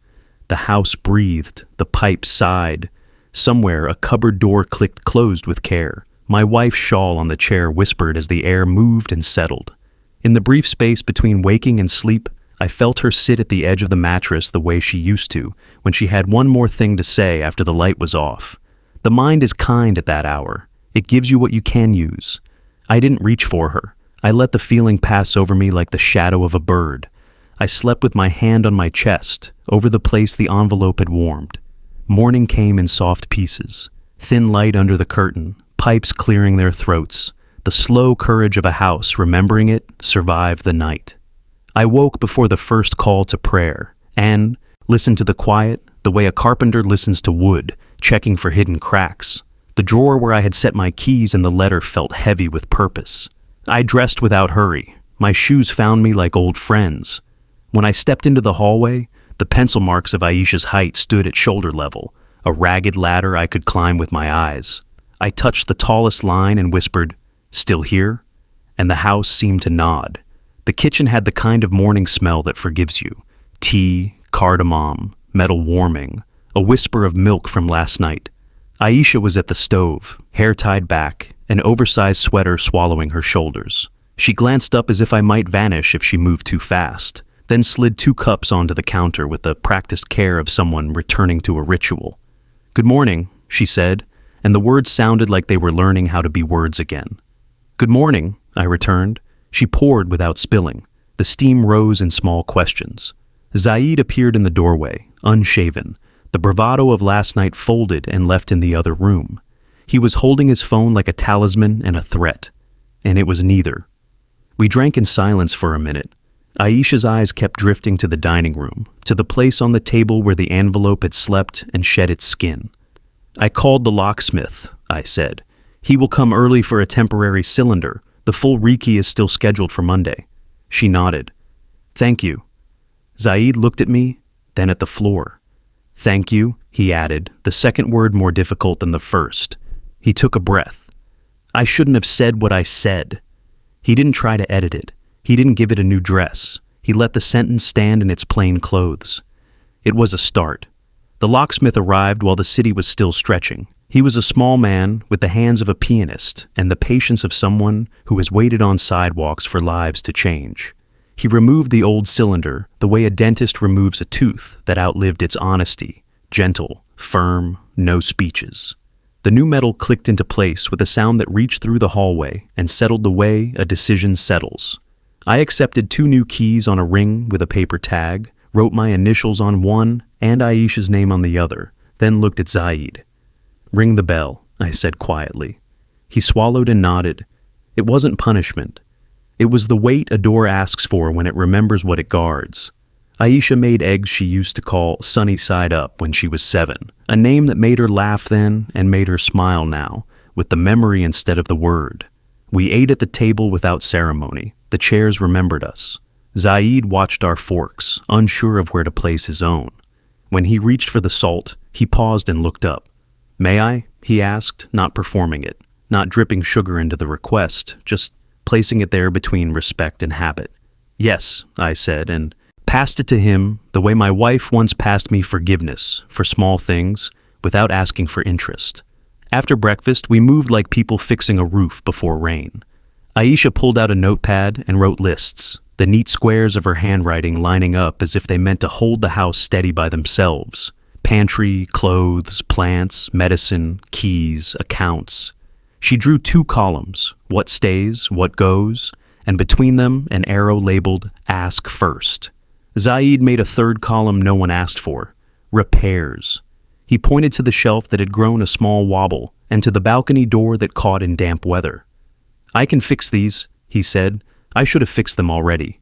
The house breathed, the pipes sighed. Somewhere a cupboard door clicked closed with care. My wife's shawl on the chair whispered as the air moved and settled. In the brief space between waking and sleep, I felt her sit at the edge of the mattress the way she used to when she had one more thing to say after the light was off. The mind is kind at that hour. It gives you what you can use. I didn't reach for her. I let the feeling pass over me like the shadow of a bird. I slept with my hand on my chest, over the place the envelope had warmed. Morning came in soft pieces, thin light under the curtain, pipes clearing their throats. The slow courage of a house, remembering it, survived the night. I woke before the first call to prayer and listened to the quiet, the way a carpenter listens to wood, checking for hidden cracks. The drawer where I had set my keys and the letter felt heavy with purpose. I dressed without hurry. My shoes found me like old friends. When I stepped into the hallway, the pencil marks of Aisha's height stood at shoulder level, a ragged ladder I could climb with my eyes. I touched the tallest line and whispered, "Still here?" And the house seemed to nod. The kitchen had the kind of morning smell that forgives you. Tea, cardamom, metal warming, a whisper of milk from last night. Aisha was at the stove, hair tied back, an oversized sweater swallowing her shoulders. She glanced up as if I might vanish if she moved too fast, then slid 2 cups onto the counter with the practiced care of someone returning to a ritual. "Good morning," she said, and the words sounded like they were learning how to be words again. "Good morning," I returned. She poured without spilling. The steam rose in small questions. Zaid appeared in the doorway, unshaven, the bravado of last night folded and left in the other room. He was holding his phone like a talisman and a threat, and it was neither. We drank in silence for a minute. Aisha's eyes kept drifting to the dining room, to the place on the table where the envelope had slept and shed its skin. "I called the locksmith," I said. "He will come early for a temporary cylinder. The full recce is still scheduled for Monday." She nodded. "Thank you." Zaid looked at me, then at the floor. "Thank you," he added, the second word more difficult than the first. He took a breath. "I shouldn't have said what I said." He didn't try to edit it. He didn't give it a new dress. He let the sentence stand in its plain clothes. It was a start. The locksmith arrived while the city was still stretching. He was a small man with the hands of a pianist and the patience of someone who has waited on sidewalks for lives to change. He removed the old cylinder the way a dentist removes a tooth that outlived its honesty, gentle, firm, no speeches. The new metal clicked into place with a sound that reached through the hallway and settled the way a decision settles. I accepted 2 new keys on a ring with a paper tag, wrote my initials on one and Aisha's name on the other, then looked at Zaid. "Ring the bell," I said quietly. He swallowed and nodded. It wasn't punishment. It was the weight a door asks for when it remembers what it guards. Aisha made eggs she used to call Sunny Side Up when she was 7, a name that made her laugh then and made her smile now, with the memory instead of the word. We ate at the table without ceremony. The chairs remembered us. Zaid watched our forks, unsure of where to place his own. When he reached for the salt, he paused and looked up. "May I?" he asked, not performing it, not dripping sugar into the request, just placing it there between respect and habit. "Yes," I said, and passed it to him the way my wife once passed me forgiveness for small things without asking for interest. After breakfast, we moved like people fixing a roof before rain. Aisha pulled out a notepad and wrote lists, the neat squares of her handwriting lining up as if they meant to hold the house steady by themselves. Pantry, clothes, plants, medicine, keys, accounts. She drew 2 columns, what stays, what goes, and between them an arrow labeled Ask First. Zaid made a 3rd column no one asked for, repairs. He pointed to the shelf that had grown a small wobble and to the balcony door that caught in damp weather. "I can fix these," he said. "I should have fixed them already."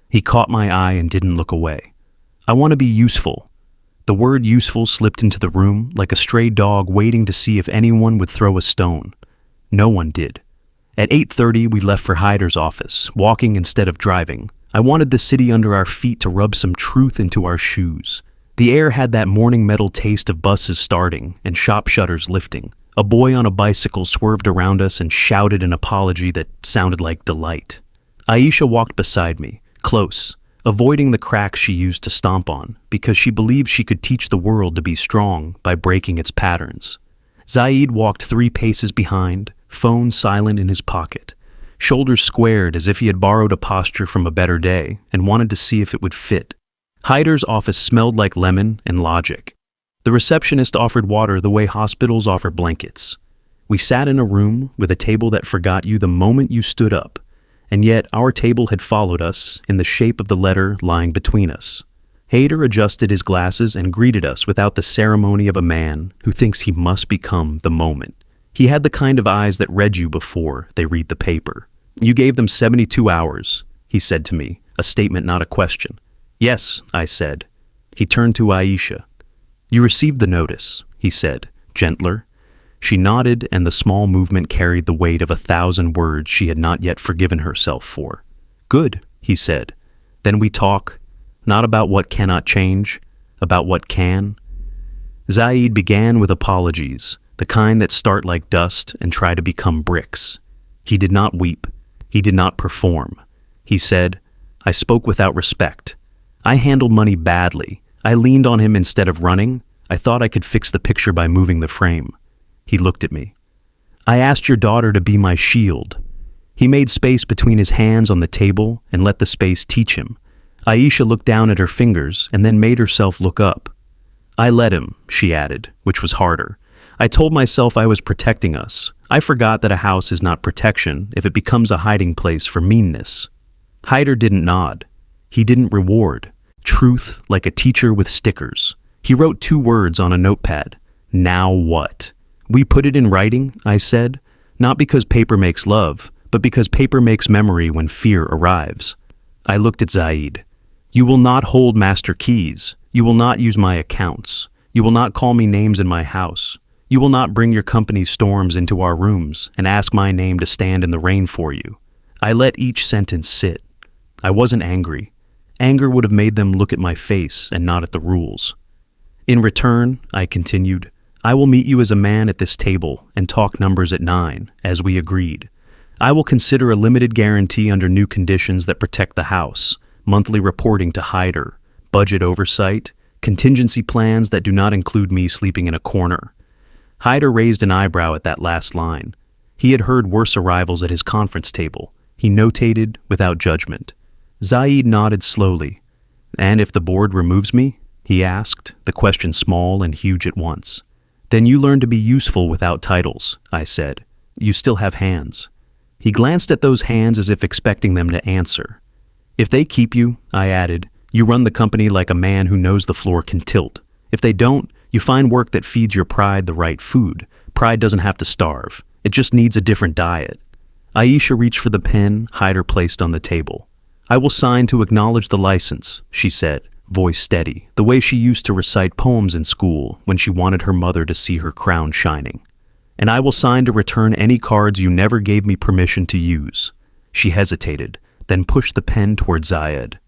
He caught my eye and didn't look away. "I want to be useful." The word useful slipped into the room like a stray dog waiting to see if anyone would throw a stone. No one did. At 8:30 we left for Hyder's office, walking instead of driving. I wanted the city under our feet to rub some truth into our shoes. The air had that morning metal taste of buses starting and shop shutters lifting. A boy on a bicycle swerved around us and shouted an apology that sounded like delight. Aisha walked beside me, close, avoiding the cracks she used to stomp on, because she believed she could teach the world to be strong by breaking its patterns. Zaid walked 3 paces behind, phone silent in his pocket, shoulders squared as if he had borrowed a posture from a better day and wanted to see if it would fit. Hyder's office smelled like lemon and logic. The receptionist offered water the way hospitals offer blankets. We sat in a room with a table that forgot you the moment you stood up, and yet our table had followed us in the shape of the letter lying between us. Hyder adjusted his glasses and greeted us without the ceremony of a man who thinks he must become the moment. He had the kind of eyes that read you before they read the paper. "You gave them 72 hours, he said to me, a statement not a question. "Yes," I said. He turned to Aisha. "You received the notice," he said, gentler. She nodded, and the small movement carried the weight of 1,000 words she had not yet forgiven herself for. "Good," he said. "Then we talk, not about what cannot change, about what can." Zaid began with apologies, the kind that start like dust and try to become bricks. He did not weep. He did not perform. He said, "I spoke without respect. I handled money badly. I leaned on him instead of running. I thought I could fix the picture by moving the frame." He looked at me. "I asked your daughter to be my shield." He made space between his hands on the table and let the space teach him. Aisha looked down at her fingers and then made herself look up. "I let him," she added, which was harder. "I told myself I was protecting us. I forgot that a house is not protection if it becomes a hiding place for meanness." Hyder didn't nod. He didn't reward. Truth like a teacher with stickers. He wrote 2 words on a notepad. "Now what?" "We put it in writing," I said, "not because paper makes love, but because paper makes memory when fear arrives." I looked at Zaid. "You will not hold master keys. You will not use my accounts. You will not call me names in my house. You will not bring your company's storms into our rooms and ask my name to stand in the rain for you." I let each sentence sit. I wasn't angry. Anger would have made them look at my face and not at the rules. "In return," I continued, "I will meet you as a man at this table and talk numbers at 9, as we agreed. I will consider a limited guarantee under new conditions that protect the house, monthly reporting to Hyder, budget oversight, contingency plans that do not include me sleeping in a corner." Hyder raised an eyebrow at that last line. He had heard worse arrivals at his conference table. He notated without judgment. Zaid nodded slowly. "And if the board removes me?" he asked, the question small and huge at once. "Then you learn to be useful without titles," I said. "You still have hands." He glanced at those hands as if expecting them to answer. "If they keep you," I added, "you run the company like a man who knows the floor can tilt. If they don't, you find work that feeds your pride the right food. Pride doesn't have to starve. It just needs a different diet." Aisha reached for the pen Hyder placed on the table. "I will sign to acknowledge the license," she said, voice steady, the way she used to recite poems in school when she wanted her mother to see her crown shining. "And I will sign to return any cards you never gave me permission to use." She hesitated, then pushed the pen toward Zayed.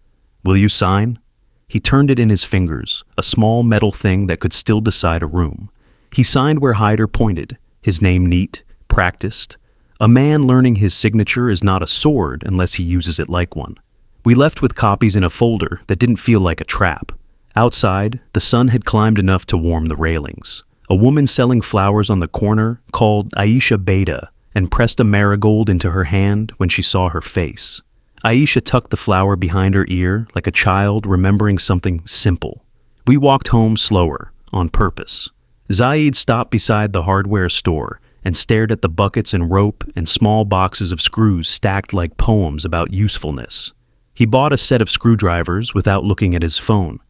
"Will you sign?" He turned it in his fingers, a small metal thing that could still decide a room. He signed where Hyder pointed, his name neat, practiced. A man learning his signature is not a sword unless he uses it like one. We left with copies in a folder that didn't feel like a trap. Outside, the sun had climbed enough to warm the railings. A woman selling flowers on the corner called Aisha Beta and pressed a marigold into her hand when she saw her face. Aisha tucked the flower behind her ear like a child remembering something simple. We walked home slower, on purpose. Zaid stopped beside the hardware store and stared at the buckets and rope and small boxes of screws stacked like poems about usefulness. He bought a set of screwdrivers without looking at his phone.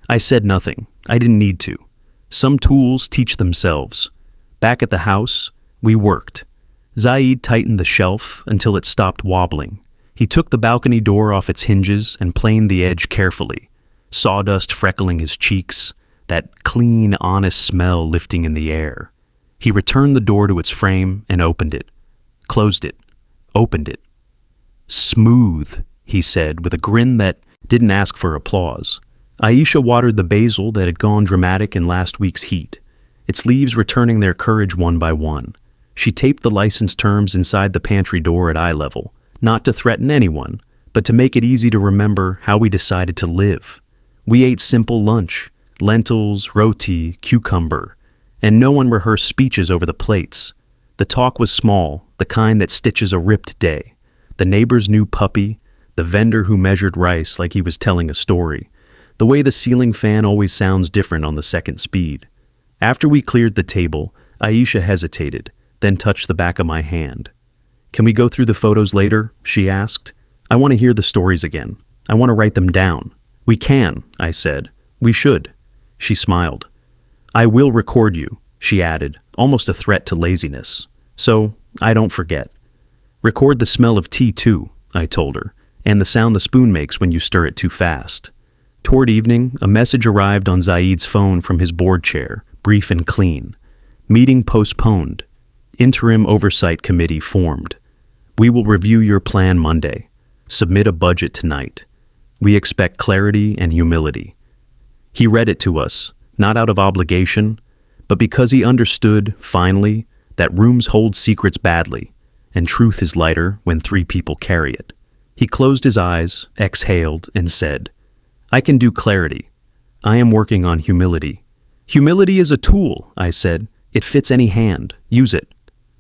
I said nothing. I didn't need to. Some tools teach themselves. Back at the house, we worked. Zaid tightened the shelf until it stopped wobbling. He took the balcony door off its hinges and planed the edge carefully, sawdust freckling his cheeks, that clean, honest smell lifting in the air. He returned the door to its frame and opened it, closed it, opened it. "Smooth," he said with a grin that didn't ask for applause. Aisha watered the basil that had gone dramatic in last week's heat, its leaves returning their courage one by one. She taped the license terms inside the pantry door at eye level, not to threaten anyone, but to make it easy to remember how we decided to live. We ate simple lunch, lentils, roti, cucumber, and no one rehearsed speeches over the plates. The talk was small, the kind that stitches a ripped day. The neighbor's new puppy, the vendor who measured rice like he was telling a story, the way the ceiling fan always sounds different on the second speed. After we cleared the table, Aisha hesitated, then touched the back of my hand. "Can we go through the photos later?" she asked. "I want to hear the stories again. I want to write them down." "We can," I said. "We should." She smiled. "I will record you," she added, almost a threat to laziness. "So I don't forget." "Record the smell of tea too," I told her, "and the sound the spoon makes when you stir it too fast." Toward evening, a message arrived on Zaid's phone from his board chair, brief and clean. "Meeting postponed. Interim Oversight Committee formed. We will review your plan Monday. Submit a budget tonight. We expect clarity and humility." He read it to us, not out of obligation, but because he understood, finally, that rooms hold secrets badly, and truth is lighter when 3 people carry it. He closed his eyes, exhaled, and said, "I can do clarity. I am working on humility." "Humility is a tool," I said. "It fits any hand. Use it."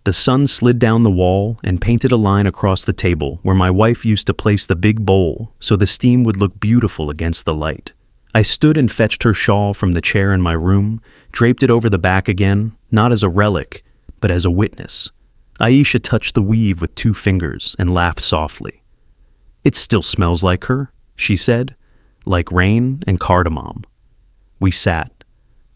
The sun slid down the wall and painted a line across the table where my wife used to place the big bowl so the steam would look beautiful against the light. I stood and fetched her shawl from the chair in my room, draped it over the back again, not as a relic, but as a witness. Aisha touched the weave with 2 fingers and laughed softly. "It still smells like her," she said, "like rain and cardamom." We sat.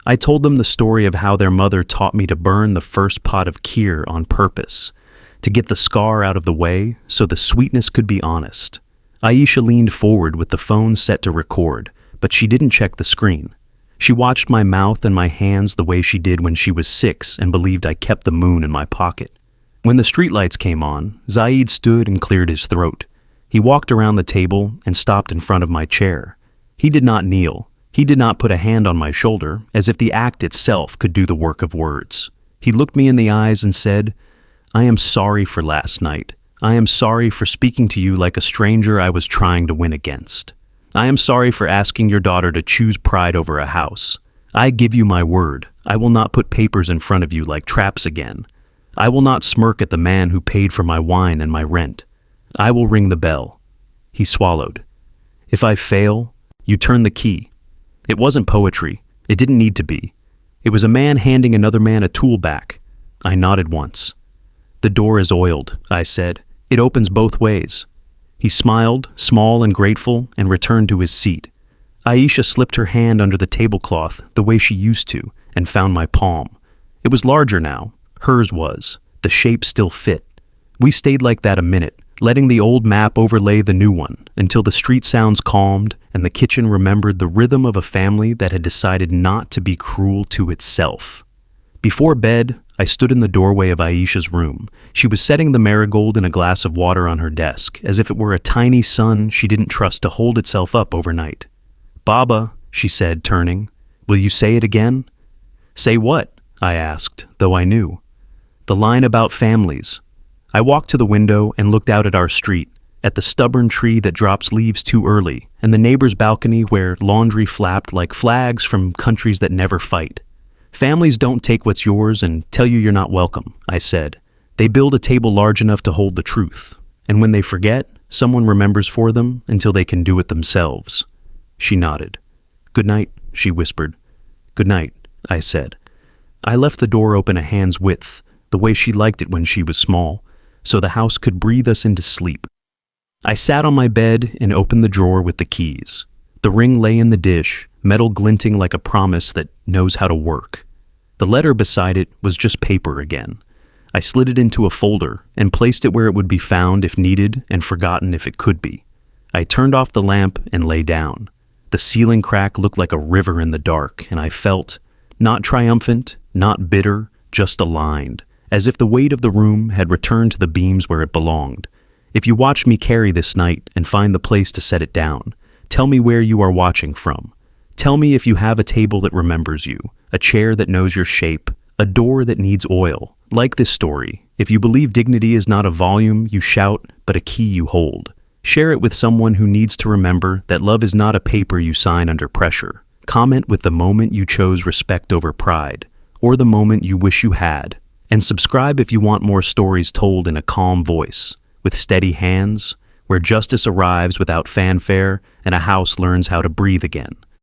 I told them the story of how their mother taught me to burn the first pot of kheer on purpose, to get the scar out of the way so the sweetness could be honest. Aisha leaned forward with the phone set to record, but she didn't check the screen. She watched my mouth and my hands the way she did when she was 6 and believed I kept the moon in my pocket. When the streetlights came on, Zaid stood and cleared his throat. He walked around the table and stopped in front of my chair. He did not kneel. He did not put a hand on my shoulder, as if the act itself could do the work of words. He looked me in the eyes and said, "I am sorry for last night. I am sorry for speaking to you like a stranger I was trying to win against. I am sorry for asking your daughter to choose pride over a house. I give you my word. I will not put papers in front of you like traps again. I will not smirk at the man who paid for my wine and my rent. I will ring the bell." He swallowed. "If I fail, you turn the key." It wasn't poetry. It didn't need to be. It was a man handing another man a tool back. I nodded once. "The door is oiled," I said. "It opens both ways." He smiled, small and grateful, and returned to his seat. Aisha slipped her hand under the tablecloth the way she used to and found my palm. It was larger now. Hers was. The shape still fit. We stayed like that a minute, letting the old map overlay the new one until the street sounds calmed and the kitchen remembered the rhythm of a family that had decided not to be cruel to itself. Before bed, I stood in the doorway of Aisha's room. She was setting the marigold in a glass of water on her desk, as if it were a tiny sun she didn't trust to hold itself up overnight. "Baba," she said, turning, "will you say it again?" "Say what?" I asked, though I knew. "The line about families." I walked to the window and looked out at our street, at the stubborn tree that drops leaves too early, and the neighbor's balcony where laundry flapped like flags from countries that never fight. "Families don't take what's yours and tell you you're not welcome," I said. "They build a table large enough to hold the truth, and when they forget, someone remembers for them until they can do it themselves." She nodded. "Good night," she whispered. "Good night," I said. I left the door open a hand's width, the way she liked it when she was small, so the house could breathe us into sleep. I sat on my bed and opened the drawer with the keys. The ring lay in the dish, metal glinting like a promise that knows how to work. The letter beside it was just paper again. I slid it into a folder and placed it where it would be found if needed and forgotten if it could be. I turned off the lamp and lay down. The ceiling crack looked like a river in the dark, and I felt, not triumphant, not bitter, just aligned, as if the weight of the room had returned to the beams where it belonged. If you watch me carry this night and find the place to set it down, tell me where you are watching from. Tell me if you have a table that remembers you, a chair that knows your shape, a door that needs oil. Like this story, if you believe dignity is not a volume you shout, but a key you hold. Share it with someone who needs to remember that love is not a paper you sign under pressure. Comment with the moment you chose respect over pride, or the moment you wish you had. And subscribe if you want more stories told in a calm voice, with steady hands, where justice arrives without fanfare and a house learns how to breathe again.